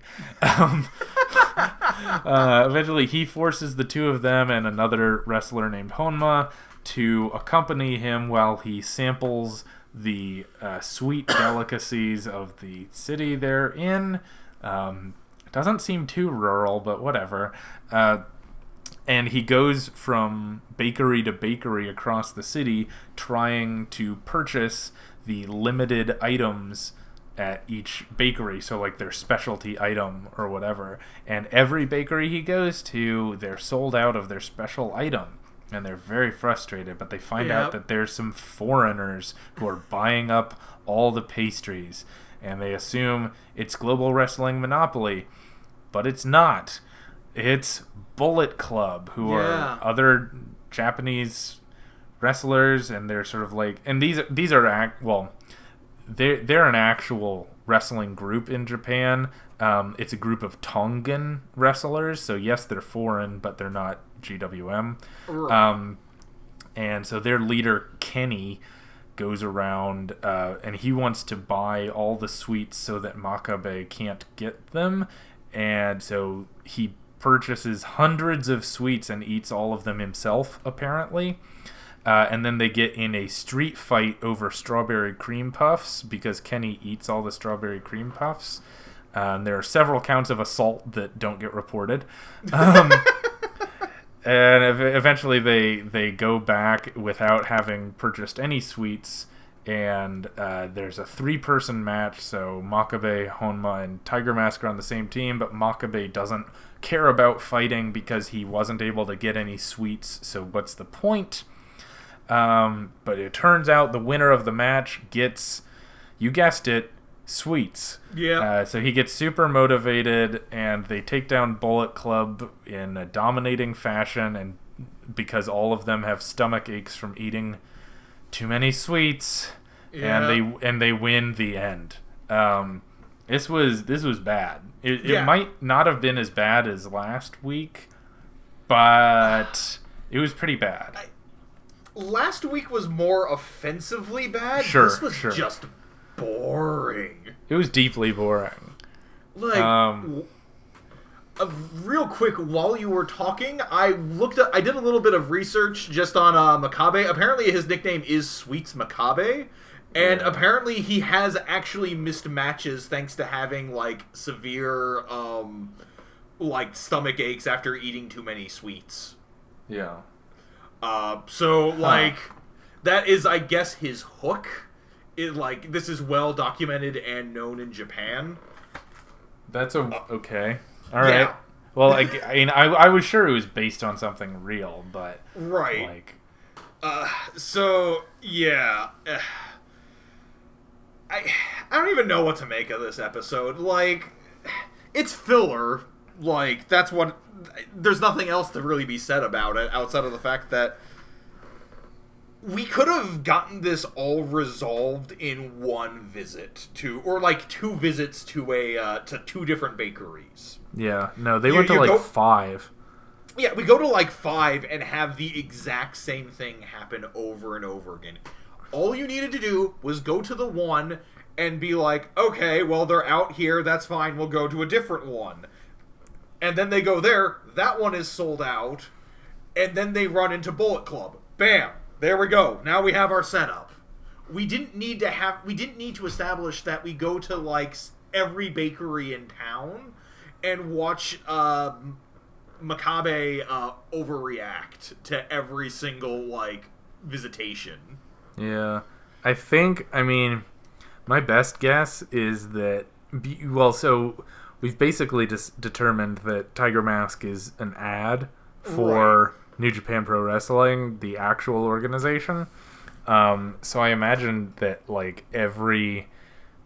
Eventually, he forces the two of them and another wrestler named Honma to accompany him while he samples the sweet delicacies of the city they're in. Doesn't seem too rural, but whatever. And he goes from bakery to bakery across the city trying to purchase the limited items at each bakery, so like their specialty item or whatever. And every bakery he goes to, they're sold out of their special item. And they're very frustrated, but they find out that there's some foreigners who are buying up all the pastries. And they assume it's Global Wrestling Monopoly, but it's not. It's Bullet Club, who are other Japanese wrestlers, and they're sort of like, and they're an actual wrestling group in Japan. It's a group of Tongan wrestlers, so yes, they're foreign, but they're not GWM. And so their leader Kenny goes around and he wants to buy all the sweets so that Makabe can't get them, and so he purchases hundreds of sweets and eats all of them himself, apparently. And then they get in a street fight over strawberry cream puffs because Kenny eats all the strawberry cream puffs. There are several counts of assault that don't get reported. And eventually they go back without having purchased any sweets. And there's a 3-person match, so Makabe, Honma, and Tiger Mask are on the same team, but Makabe doesn't care about fighting because he wasn't able to get any sweets, so what's the point? But it turns out the winner of the match gets, you guessed it, sweets. Yeah. So he gets super motivated, and they take down Bullet Club in a dominating fashion, and because all of them have stomach aches from eating too many sweets, and they win the end. This was bad. It might not have been as bad as last week, but it was pretty bad. Last week was more offensively bad. Sure, this was just boring. It was deeply boring. Like, real quick, while you were talking, I did a little bit of research just on Makabe. Apparently, his nickname is Sweets Makabe, and apparently he has actually missed matches thanks to having like severe like stomach aches after eating too many sweets. Yeah. So like that is, I guess, his hook. This is well documented and known in Japan. That's okay. All right. Yeah. Well, I was sure it was based on something real, but right. Like, so yeah, I don't even know what to make of this episode. Like, it's filler. Like, that's what. There's nothing else to really be said about it outside of the fact that we could have gotten this all resolved in one visit or like two visits to to two different bakeries. Yeah, no, they went to like 5. Yeah, we go to like 5 and have the exact same thing happen over and over again. All you needed to do was go to the one and be like, okay, well, they're out here, that's fine, we'll go to a different one. And then they go there, that one is sold out, and then they run into Bullet Club. Bam! There we go. Now we have our setup. We didn't need to establish that we go to like every bakery in town and watch Makabe overreact to every single like visitation. Yeah. I mean, my best guess is that so we've basically just determined that Tiger Mask is an ad for New Japan Pro Wrestling, the actual organization. So I imagine that like every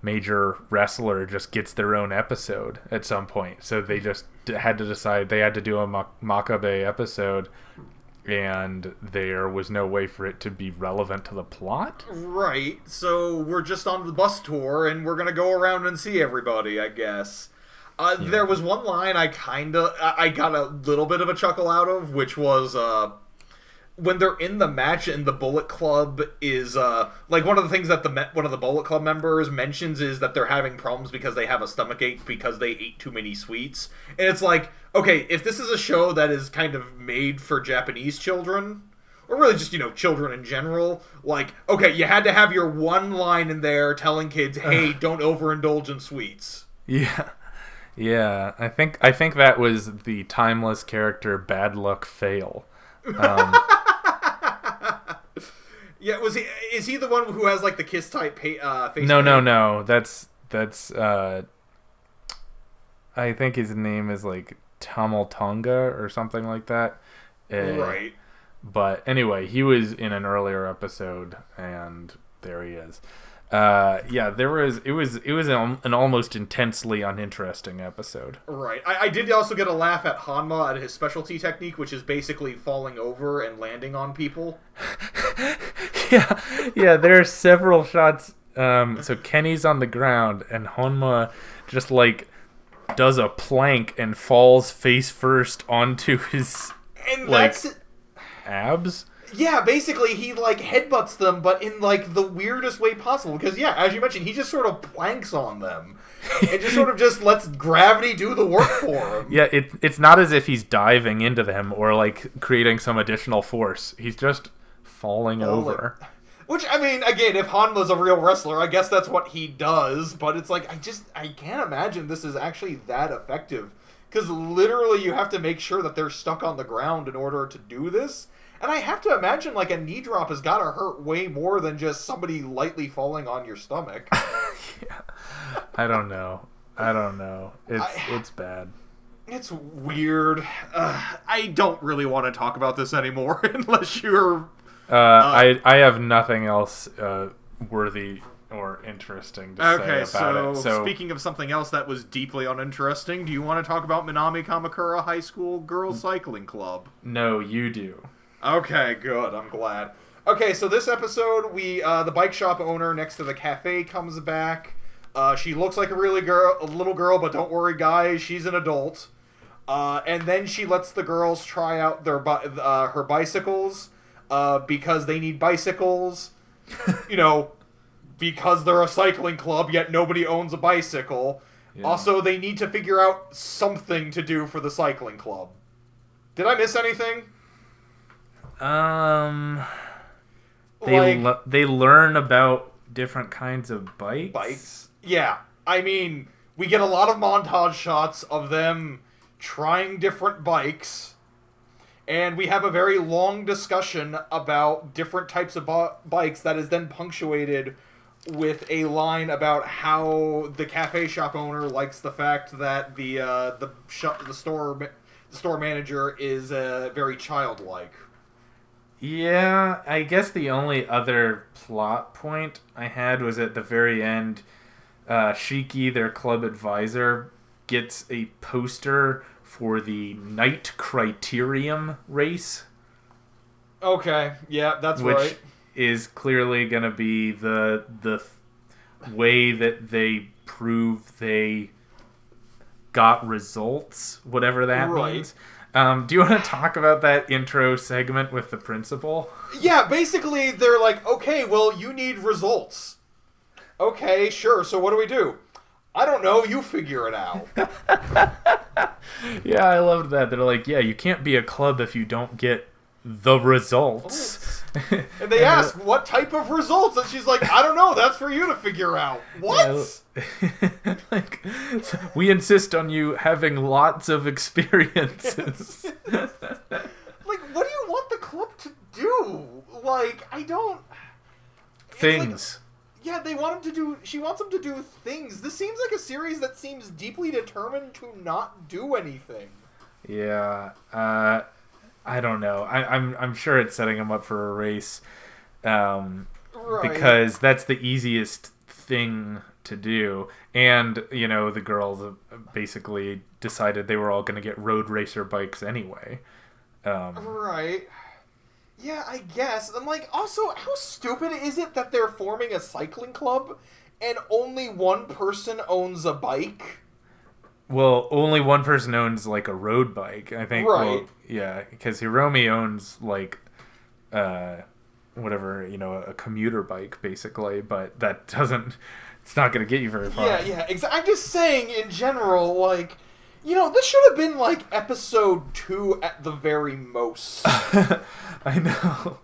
major wrestler just gets their own episode at some point. So they just had to decide they had to do a Makabe episode, and there was no way for it to be relevant to the plot. Right. So we're just on the bus tour, and we're gonna go around and see everybody, I guess. There was one line I got a little bit of a chuckle out of, which was when they're in the match and the Bullet Club is like one of the things that one of the Bullet Club members mentions is that they're having problems because they have a stomachache because they ate too many sweets. And it's like, okay, if this is a show that is kind of made for Japanese children, or really just, children in general, like, okay, you had to have your one line in there telling kids, hey, don't overindulge in sweets. Yeah. Yeah, I think that was the timeless character Bad Luck Fail. Yeah, is he the one who has like the kiss type face? No. That's I think his name is like Tamal Tonga or something like that. Right. But anyway, he was in an earlier episode, and there he is. It was an almost intensely uninteresting episode. Right. I did also get a laugh at Hanma at his specialty technique, which is basically falling over and landing on people. Yeah. There are several shots. So Kenny's on the ground, and Hanma just like does a plank and falls face first onto his abs. Yeah, basically he like headbutts them, but in like the weirdest way possible. Because as you mentioned, he just sort of planks on them, and just sort of just lets gravity do the work for him. Yeah, it's not as if he's diving into them or like creating some additional force. He's just falling over. Which, I mean, again, if Hanma's a real wrestler, I guess that's what he does. But it's like I can't imagine this is actually that effective. Because literally, you have to make sure that they're stuck on the ground in order to do this. And I have to imagine, like, a knee drop has got to hurt way more than just somebody lightly falling on your stomach. Yeah. I don't know. It's bad. It's weird. I don't really want to talk about this anymore unless you're... I have nothing else worthy or interesting to say about it. So, speaking of something else that was deeply uninteresting, do you want to talk about Minami Kamakura High School Girls Cycling Club? No, you do. Okay, good. I'm glad. Okay, so this episode, we the bike shop owner next to the cafe comes back. She looks like a little girl, but don't worry, guys, she's an adult. And then she lets the girls try out her bicycles because they need bicycles. You know, because they're a cycling club, yet nobody owns a bicycle. Yeah. Also, they need to figure out something to do for the cycling club. Did I miss anything? They learn about different kinds of bikes. Yeah. I mean, we get a lot of montage shots of them trying different bikes, and we have a very long discussion about different types of bikes that is then punctuated with a line about how the cafe shop owner likes the fact that the store manager is very childlike. Yeah, I guess the only other plot point I had was at the very end. Shiki, their club advisor, gets a poster for the Night Criterium race. Okay, yeah, that's right. Which is clearly going to be the way that they prove they got results, whatever that means. Do you want to talk about that intro segment with the principal? Yeah, basically they're like, okay, well, you need results. Okay, sure, so what do we do? I don't know, you figure it out. Yeah, I loved that. They're like, yeah, you can't be a club if you don't get the results. And they ask, what type of results? And she's like, I don't know, that's for you to figure out. What? Yeah, like, we insist on you having lots of experiences. Like, what do you want the club to do? Like, I don't... Things. Yeah, they want him to do... She wants him to do things. This seems like a series that seems deeply determined to not do anything. Yeah, I don't know. I'm sure it's setting him up for a race, because that's the easiest thing to do. And, you know, the girls basically decided they were all going to get road racer bikes anyway. Right. Yeah, I guess. And, like, also, how stupid is it that they're forming a cycling club and only one person owns a bike? Well, only one person owns, like, a road bike, I think. Right. Well, yeah, because Hiromi owns, like, whatever, you know, a commuter bike, basically, but that doesn't... It's not going to get you very far. Yeah, exactly. I'm just saying, in general, like... You know, this should have been, like, episode 2 at the very most. I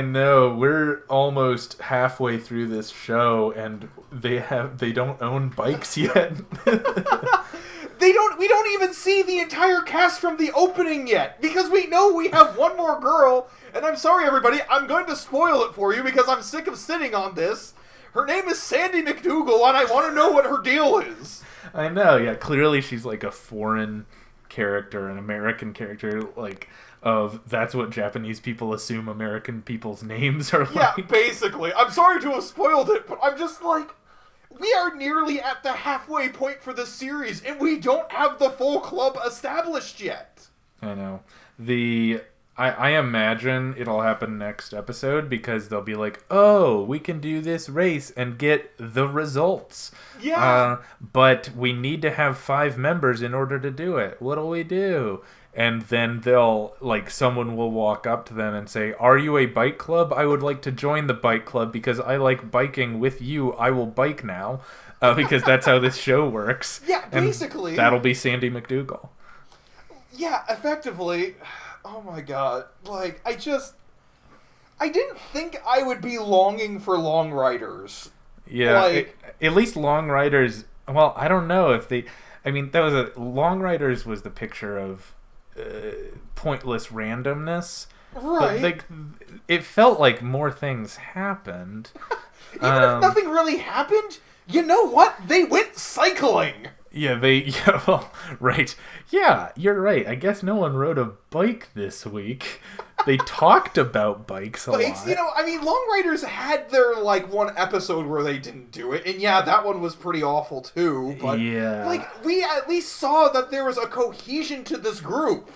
know. We're almost halfway through this show, and they don't own bikes yet. We don't even see the entire cast from the opening yet, because we know we have one more girl, and I'm sorry, everybody, I'm going to spoil it for you, because I'm sick of sitting on this. Her name is Sandy McDougal, and I want to know what her deal is. I know, yeah. Clearly she's like a foreign character, an American character, like, that's what Japanese people assume American people's names are like. Yeah, basically. I'm sorry to have spoiled it, but I'm just like, we are nearly at the halfway point for the series, and we don't have the full club established yet. I know. I imagine it'll happen next episode, because they'll be like, oh, we can do this race and get the results. Yeah. But we need to have 5 members in order to do it. What'll we do? And then someone will walk up to them and say, are you a bike club? I would like to join the bike club because I like biking with you. I will bike now. Because that's how this show works. Yeah, basically. And that'll be Sandy McDougal. Yeah, effectively. Oh my god. Like, I didn't think I would be longing for Long Riders. Yeah, at least Long Riders, well, I don't know if they... I mean, Long Riders was the picture of pointless randomness. Right. But, it felt like more things happened. Even if nothing really happened, you know what? They went cycling! Yeah, right. Yeah, you're right. I guess no one rode a bike this week. They talked about bikes a lot. You know, I mean, Long Riders had their, like, one episode where they didn't do it, and yeah, that one was pretty awful, too. But, yeah. like, we at least saw that there was a cohesion to this group.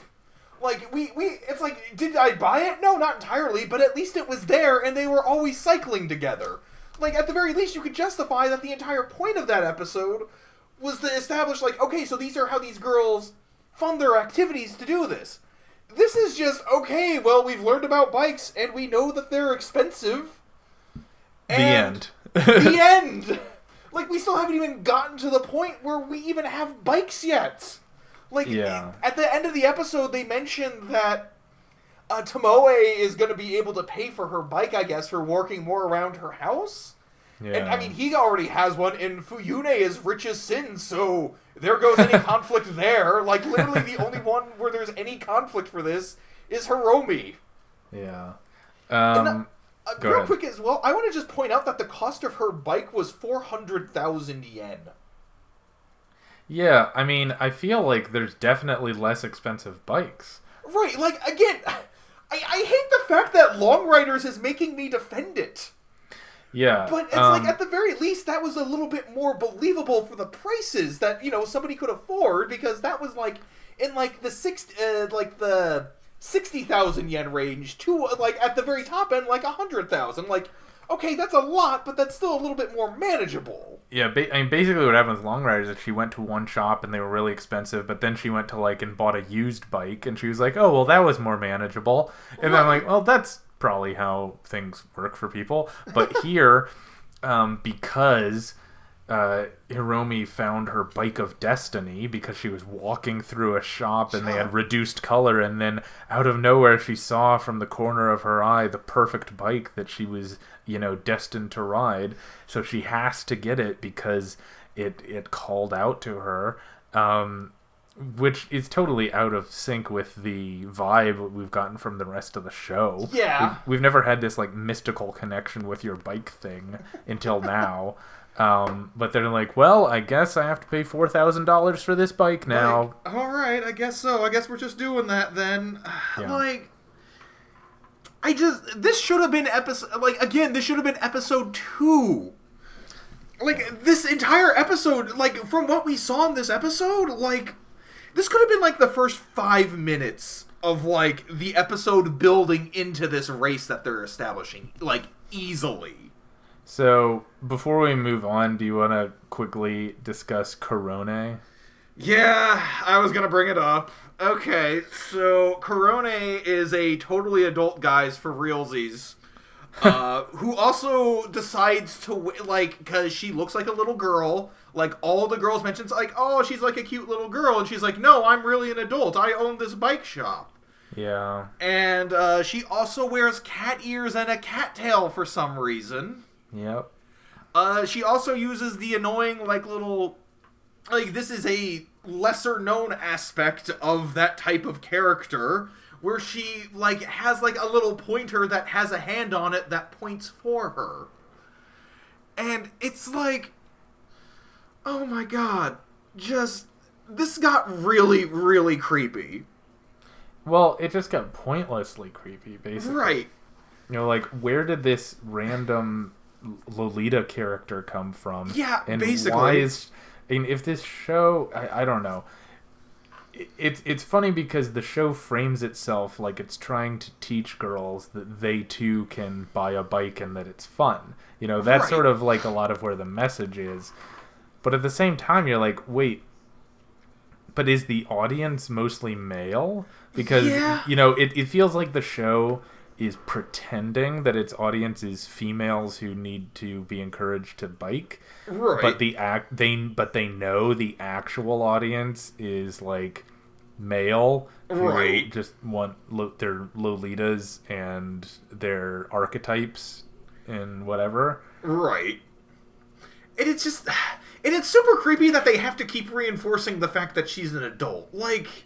Like, it's like, did I buy it? No, not entirely, but at least it was there, and they were always cycling together. Like, at the very least, you could justify that the entire point of that episode was to establish, like, okay, so these are how these girls fund their activities to do this. This is just, okay, well, we've learned about bikes, and we know that they're expensive. The end. The end! Like, we still haven't even gotten to the point where we even have bikes yet. Like, at the end of the episode, they mentioned that Tomoe is going to be able to pay for her bike, I guess, for working more around her house. Yeah. And, I mean, he already has one, and Fuyune is rich as sin, so there goes any conflict there. Like, literally the only one where there's any conflict for this is Hiromi. Yeah. Real quick as well, I want to just point out that the cost of her bike was 400,000 yen. Yeah, I mean, I feel like there's definitely less expensive bikes. Right, like, again, I hate the fact that Long Riders is making me defend it. Yeah. But it's like, at the very least, that was a little bit more believable for the prices that, somebody could afford, because that was, like, in, like, the 60,000 yen range to, like, at the very top end, like, 100,000. Like, okay, that's a lot, but that's still a little bit more manageable. Yeah, I mean, basically what happened with Long Riders is she went to one shop and they were really expensive, but then she went to, like, and bought a used bike, and she was like, oh, well, that was more manageable. And then I'm like, well, that's probably how things work for people. But here, because Hiromi found her bike of destiny because she was walking through a shop and they had reduced color, and then out of nowhere she saw from the corner of her eye the perfect bike that she was, destined to ride. So she has to get it because it called out to her, which is totally out of sync with the vibe we've gotten from the rest of the show. Yeah. We've never had this, like, mystical connection with your bike thing until now. But they're like, well, I guess I have to pay $4,000 for this bike now. Like, all right, I guess so. I guess we're just doing that then. Yeah. Like, this should have been this should have been episode 2. Like, this entire episode, like, from what we saw in this episode, like, this could have been, like, the first 5 minutes of, like, the episode building into this race that they're establishing, like, easily. So, before we move on, do you want to quickly discuss Korone? Yeah, I was going to bring it up. Okay, so Korone is a totally adult guys for realsies, who also decides to, like, because she looks like a little girl, like, all the girls mention, like, oh, she's like a cute little girl, and she's like, no, I'm really an adult, I own this bike shop. Yeah. And she also wears cat ears and a cattail for some reason. Yep. She also uses the annoying, like, little, like, this is a lesser known aspect of that type of character, where she, like, has, like, a little pointer that has a hand on it that points for her. And it's like, oh my god, this got really, really creepy. Well, it just got pointlessly creepy, basically. Right. Like, where did this random Lolita character come from? Yeah, and basically. Why is... I mean, if this show... I don't know. It's funny because the show frames itself like it's trying to teach girls that they too can buy a bike and that it's fun. That's right. Sort of like a lot of where the message is. But at the same time, you're like, wait, but is the audience mostly male? Because, it feels like the show is pretending that its audience is females who need to be encouraged to bike. Right. But they know the actual audience is, like, male who just want their Lolitas and their archetypes and whatever. Right. And it's just... And it's super creepy that they have to keep reinforcing the fact that she's an adult. Like,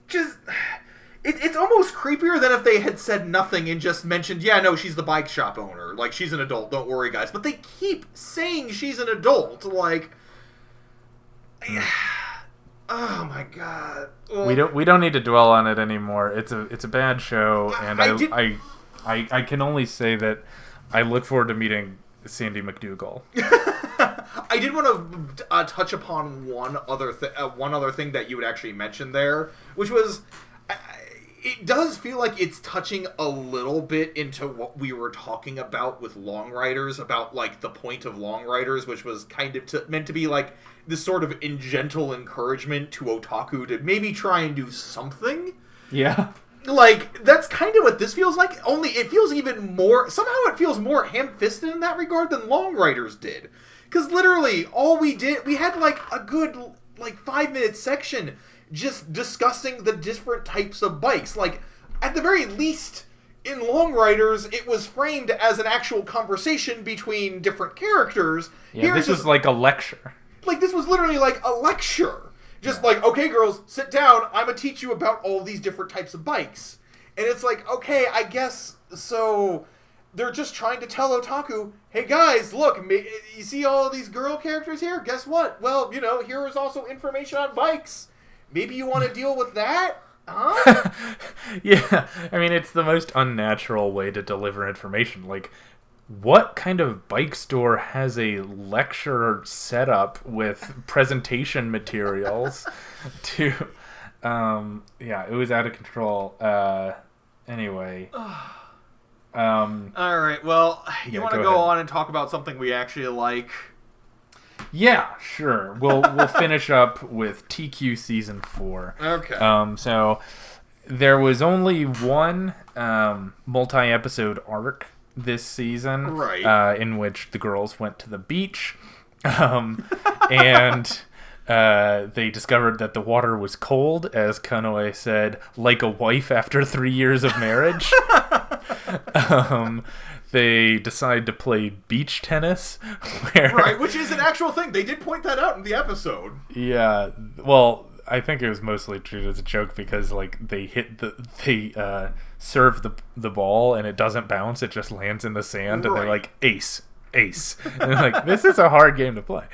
just... It's almost creepier than if they had said nothing and just mentioned, yeah, no, she's the bike shop owner. Like, she's an adult, don't worry, guys. But they keep saying she's an adult. Like... Oh my god. We don't need to dwell on it anymore. It's a bad show, and I can only say that I look forward to meeting Sandy McDougal. I did want to touch upon one other thing that you would actually mention there, which was it does feel like it's touching a little bit into what we were talking about with Long Riders, about, like, the point of Long Riders, which was kind of meant to be, like, this sort of gentle encouragement to otaku to maybe try and do something. Yeah. Like, that's kind of what this feels like, only it feels even more... Somehow it feels more ham-fisted in that regard than Long Riders did. Because literally, all we did... We had, like, a good, like, 5-minute section just discussing the different types of bikes. Like, at the very least, in Long Riders, it was framed as an actual conversation between different characters. Yeah, this was like a lecture. Like, this was literally like a lecture. Just like, okay, girls, sit down. I'm going to teach you about all these different types of bikes. And it's like, okay, I guess, so they're just trying to tell otaku, hey guys, look, you see all these girl characters here? Guess what? Well, you know, here is also information on bikes. Maybe you want to deal with that? Huh? Yeah, I mean, it's the most unnatural way to deliver information. Like, what kind of bike store has a lecture set up with presentation materials to... yeah, it was out of control. Anyway. Alright, well, you want to go on and talk about something we actually like? Yeah, sure. We'll finish up with Teekyu Season 4. Okay. So there was only one multi-episode arc this season, right? In which the girls went to the beach, and they discovered that the water was cold, as Kanoe said, like a wife after 3 years of marriage. They decide to play beach tennis. Right, which is an actual thing. They did point that out in the episode. Yeah, well, I think it was mostly treated as a joke because, like, they serve the ball and it doesn't bounce, it just lands in the sand, and they're like, ace. And they're like, this is a hard game to play.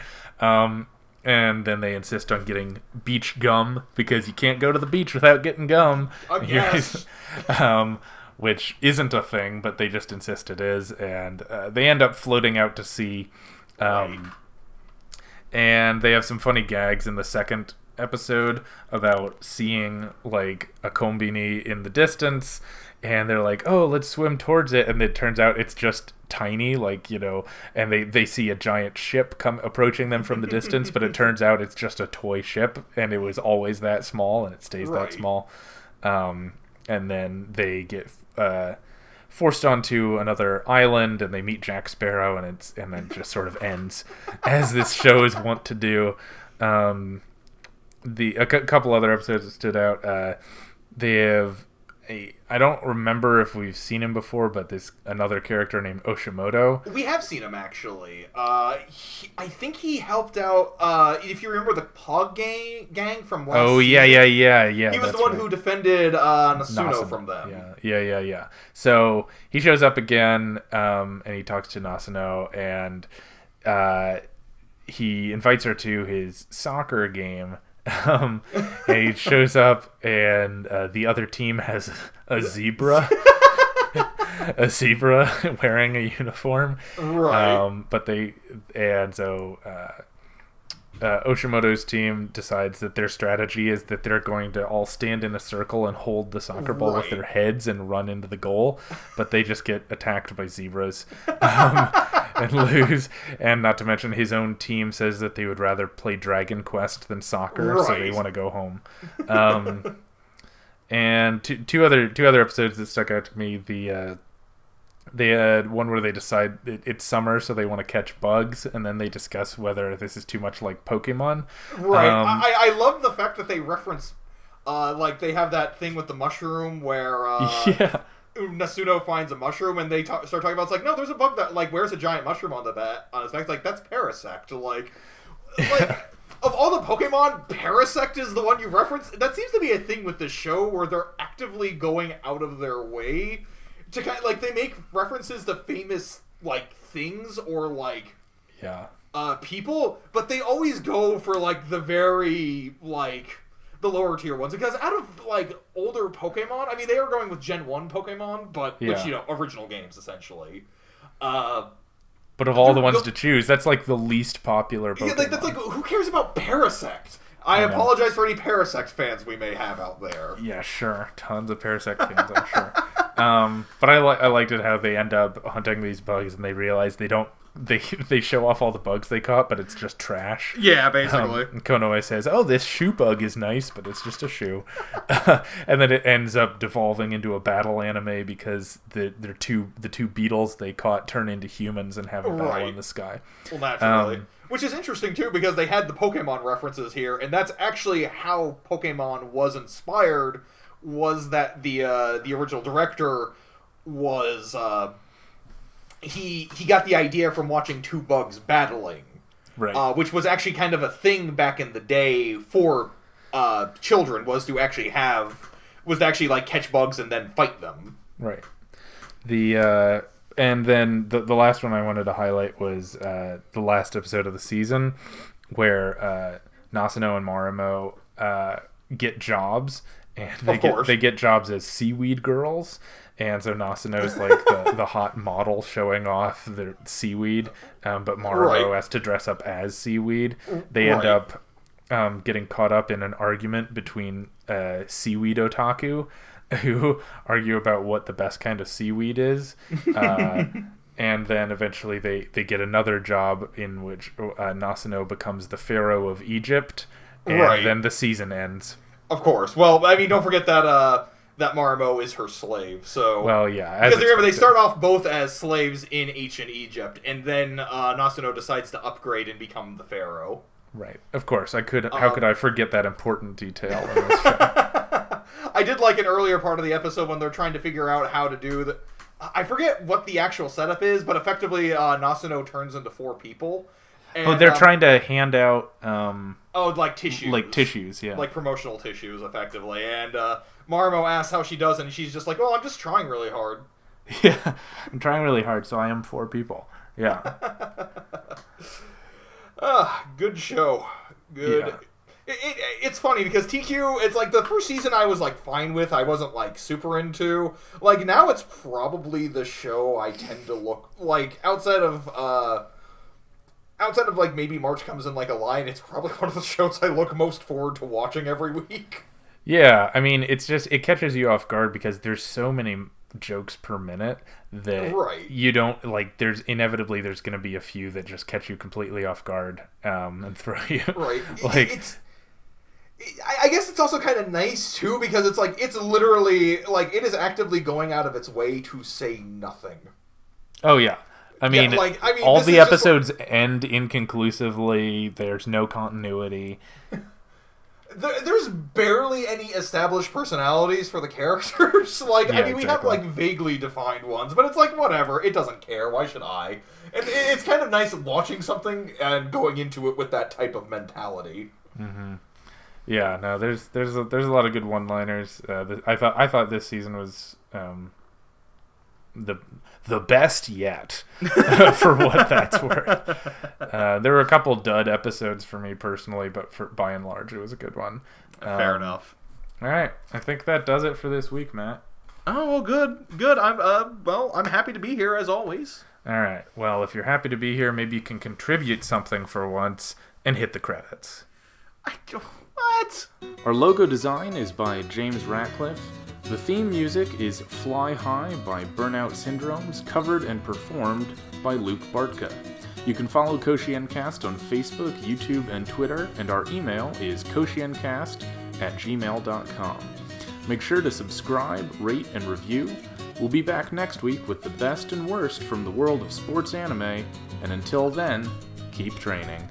And then they insist on getting beach gum because you can't go to the beach without getting gum. Yes. Which isn't a thing, but they just insist it is, and they end up floating out to sea. And they have some funny gags in the second episode about seeing, like, a kombini in the distance, and they're like, oh, let's swim towards it, and it turns out it's just tiny, like, you know, and they see a giant ship come approaching them from the distance, but it turns out it's just a toy ship, and it was always that small, and it stays that small. And then they get forced onto another island, and they meet Jack Sparrow, and then just sort of ends, as this show is wont to do. A couple other episodes that stood out. They have I don't remember if we've seen him before, but there's another character named Oshimoto. We have seen him, actually. I think he helped out, if you remember the Pog gang from last season. Yeah. He was the one who defended Nasuno from them. Yeah. So he shows up again, and he talks to Nasuno, and he invites her to his soccer game. And he shows up, and the other team has a zebra. A zebra wearing a uniform. Right. Oshimoto's team decides that their strategy is that they're going to all stand in a circle and hold the soccer ball with their heads and run into the goal, but they just get attacked by zebras and lose. And not to mention, his own team says that they would rather play Dragon Quest than soccer, so they want to go home. And two other episodes that stuck out to me. They had one where they decide it's summer, so they want to catch bugs, and then they discuss whether this is too much like Pokemon. Right. I love the fact that they reference, like, they have that thing with the mushroom where Nasuno finds a mushroom, and they start talking about, it's like, no, there's a bug that, like, wears a giant mushroom on his back. It's like, that's Parasect. Like of all the Pokemon, Parasect is the one you reference. That seems to be a thing with this show, where they're actively going out of their way to kind of, like, they make references to famous, like, things or, like, people, but they always go for, like, the very, like, the lower tier ones, because out of, like, older Pokemon, I mean, they are going with Gen 1 Pokemon, but which, you know, original games, essentially. But of all the ones to choose, that's, like, the least popular Pokemon. Yeah, like, that's like, who cares about Parasect? I apologize for any Parasect fans we may have out there. Yeah, sure. Tons of Parasect fans, I'm sure. But I liked it how they end up hunting these bugs and they realize they show off all the bugs they caught, but it's just trash. Yeah, basically. Konoe says, "Oh, this shoe bug is nice, but it's just a shoe," and then it ends up devolving into a battle anime because the two beetles they caught turn into humans and have a battle in the sky. Well, naturally, which is interesting too because they had the Pokemon references here, and that's actually how Pokemon was inspired. Was that the original director was. He got the idea from watching two bugs battling, right? Which was actually kind of a thing back in the day for children was to actually like catch bugs and then fight them. Right. And then the last one I wanted to highlight was the last episode of the season where Nasuno and Marimo get jobs, and they get jobs as seaweed girls. And so Nasuno's like the hot model showing off the seaweed, but Marimo has to dress up as seaweed. They end up getting caught up in an argument between seaweed otaku who argue about what the best kind of seaweed is. And then eventually they get another job in which Nasuno becomes the pharaoh of Egypt, and then the season ends. Of course. Well, I mean, don't forget that Marimo is her slave. So well, yeah. Because remember, they start off both as slaves in ancient Egypt, and then Nasuno decides to upgrade and become the pharaoh. Right. Of course. How could I forget that important detail in this show? I did like an earlier part of the episode when they're trying to figure out how to do the. I forget what the actual setup is, but effectively Nasuno turns into 4 people. And, they're trying to hand out... like tissues. Like tissues, yeah. Like promotional tissues, effectively. And Marimo asks how she does, and she's just like, "Oh, I'm just trying really hard." Yeah, I'm trying really hard, so I am 4 people. Yeah. Good show. Good. Yeah. It's funny because Teekyu, it's like the first season I was like fine with. I wasn't like super into. Like now it's probably the show I tend to look like outside of like maybe March Comes in Like a Lion. It's probably one of the shows I look most forward to watching every week. Yeah, I mean it catches you off guard because there's so many jokes per minute that you don't like. There's inevitably going to be a few that just catch you completely off guard and throw you. Right. I guess it's also kind of nice too because it's like it's literally like it is actively going out of its way to say nothing. Oh yeah. I mean, all the episodes end inconclusively. There's no continuity. There's barely any established personalities for the characters. We have like vaguely defined ones, but it's like whatever. It doesn't care. Why should I? And it's kind of nice watching something and going into it with that type of mentality. Mm-hmm. Yeah, no, there's a lot of good one-liners. I thought this season was the best yet, for what that's worth. There were a couple dud episodes for me personally, but by and large, it was a good one. Fair enough. All right, I think that does it for this week, Matt. Oh well, good. I'm happy to be here as always. All right. Well, if you're happy to be here, maybe you can contribute something for once and hit the credits. What? Our logo design is by James Ratcliffe. The theme music is Fly High by Burnout Syndromes, covered and performed by Luke Bartka. You can follow KoshienCast on Facebook, YouTube, and Twitter, and our email is koshienCast@gmail.com. Make sure to subscribe, rate, and review. We'll be back next week with the best and worst from the world of sports anime, and until then, keep training.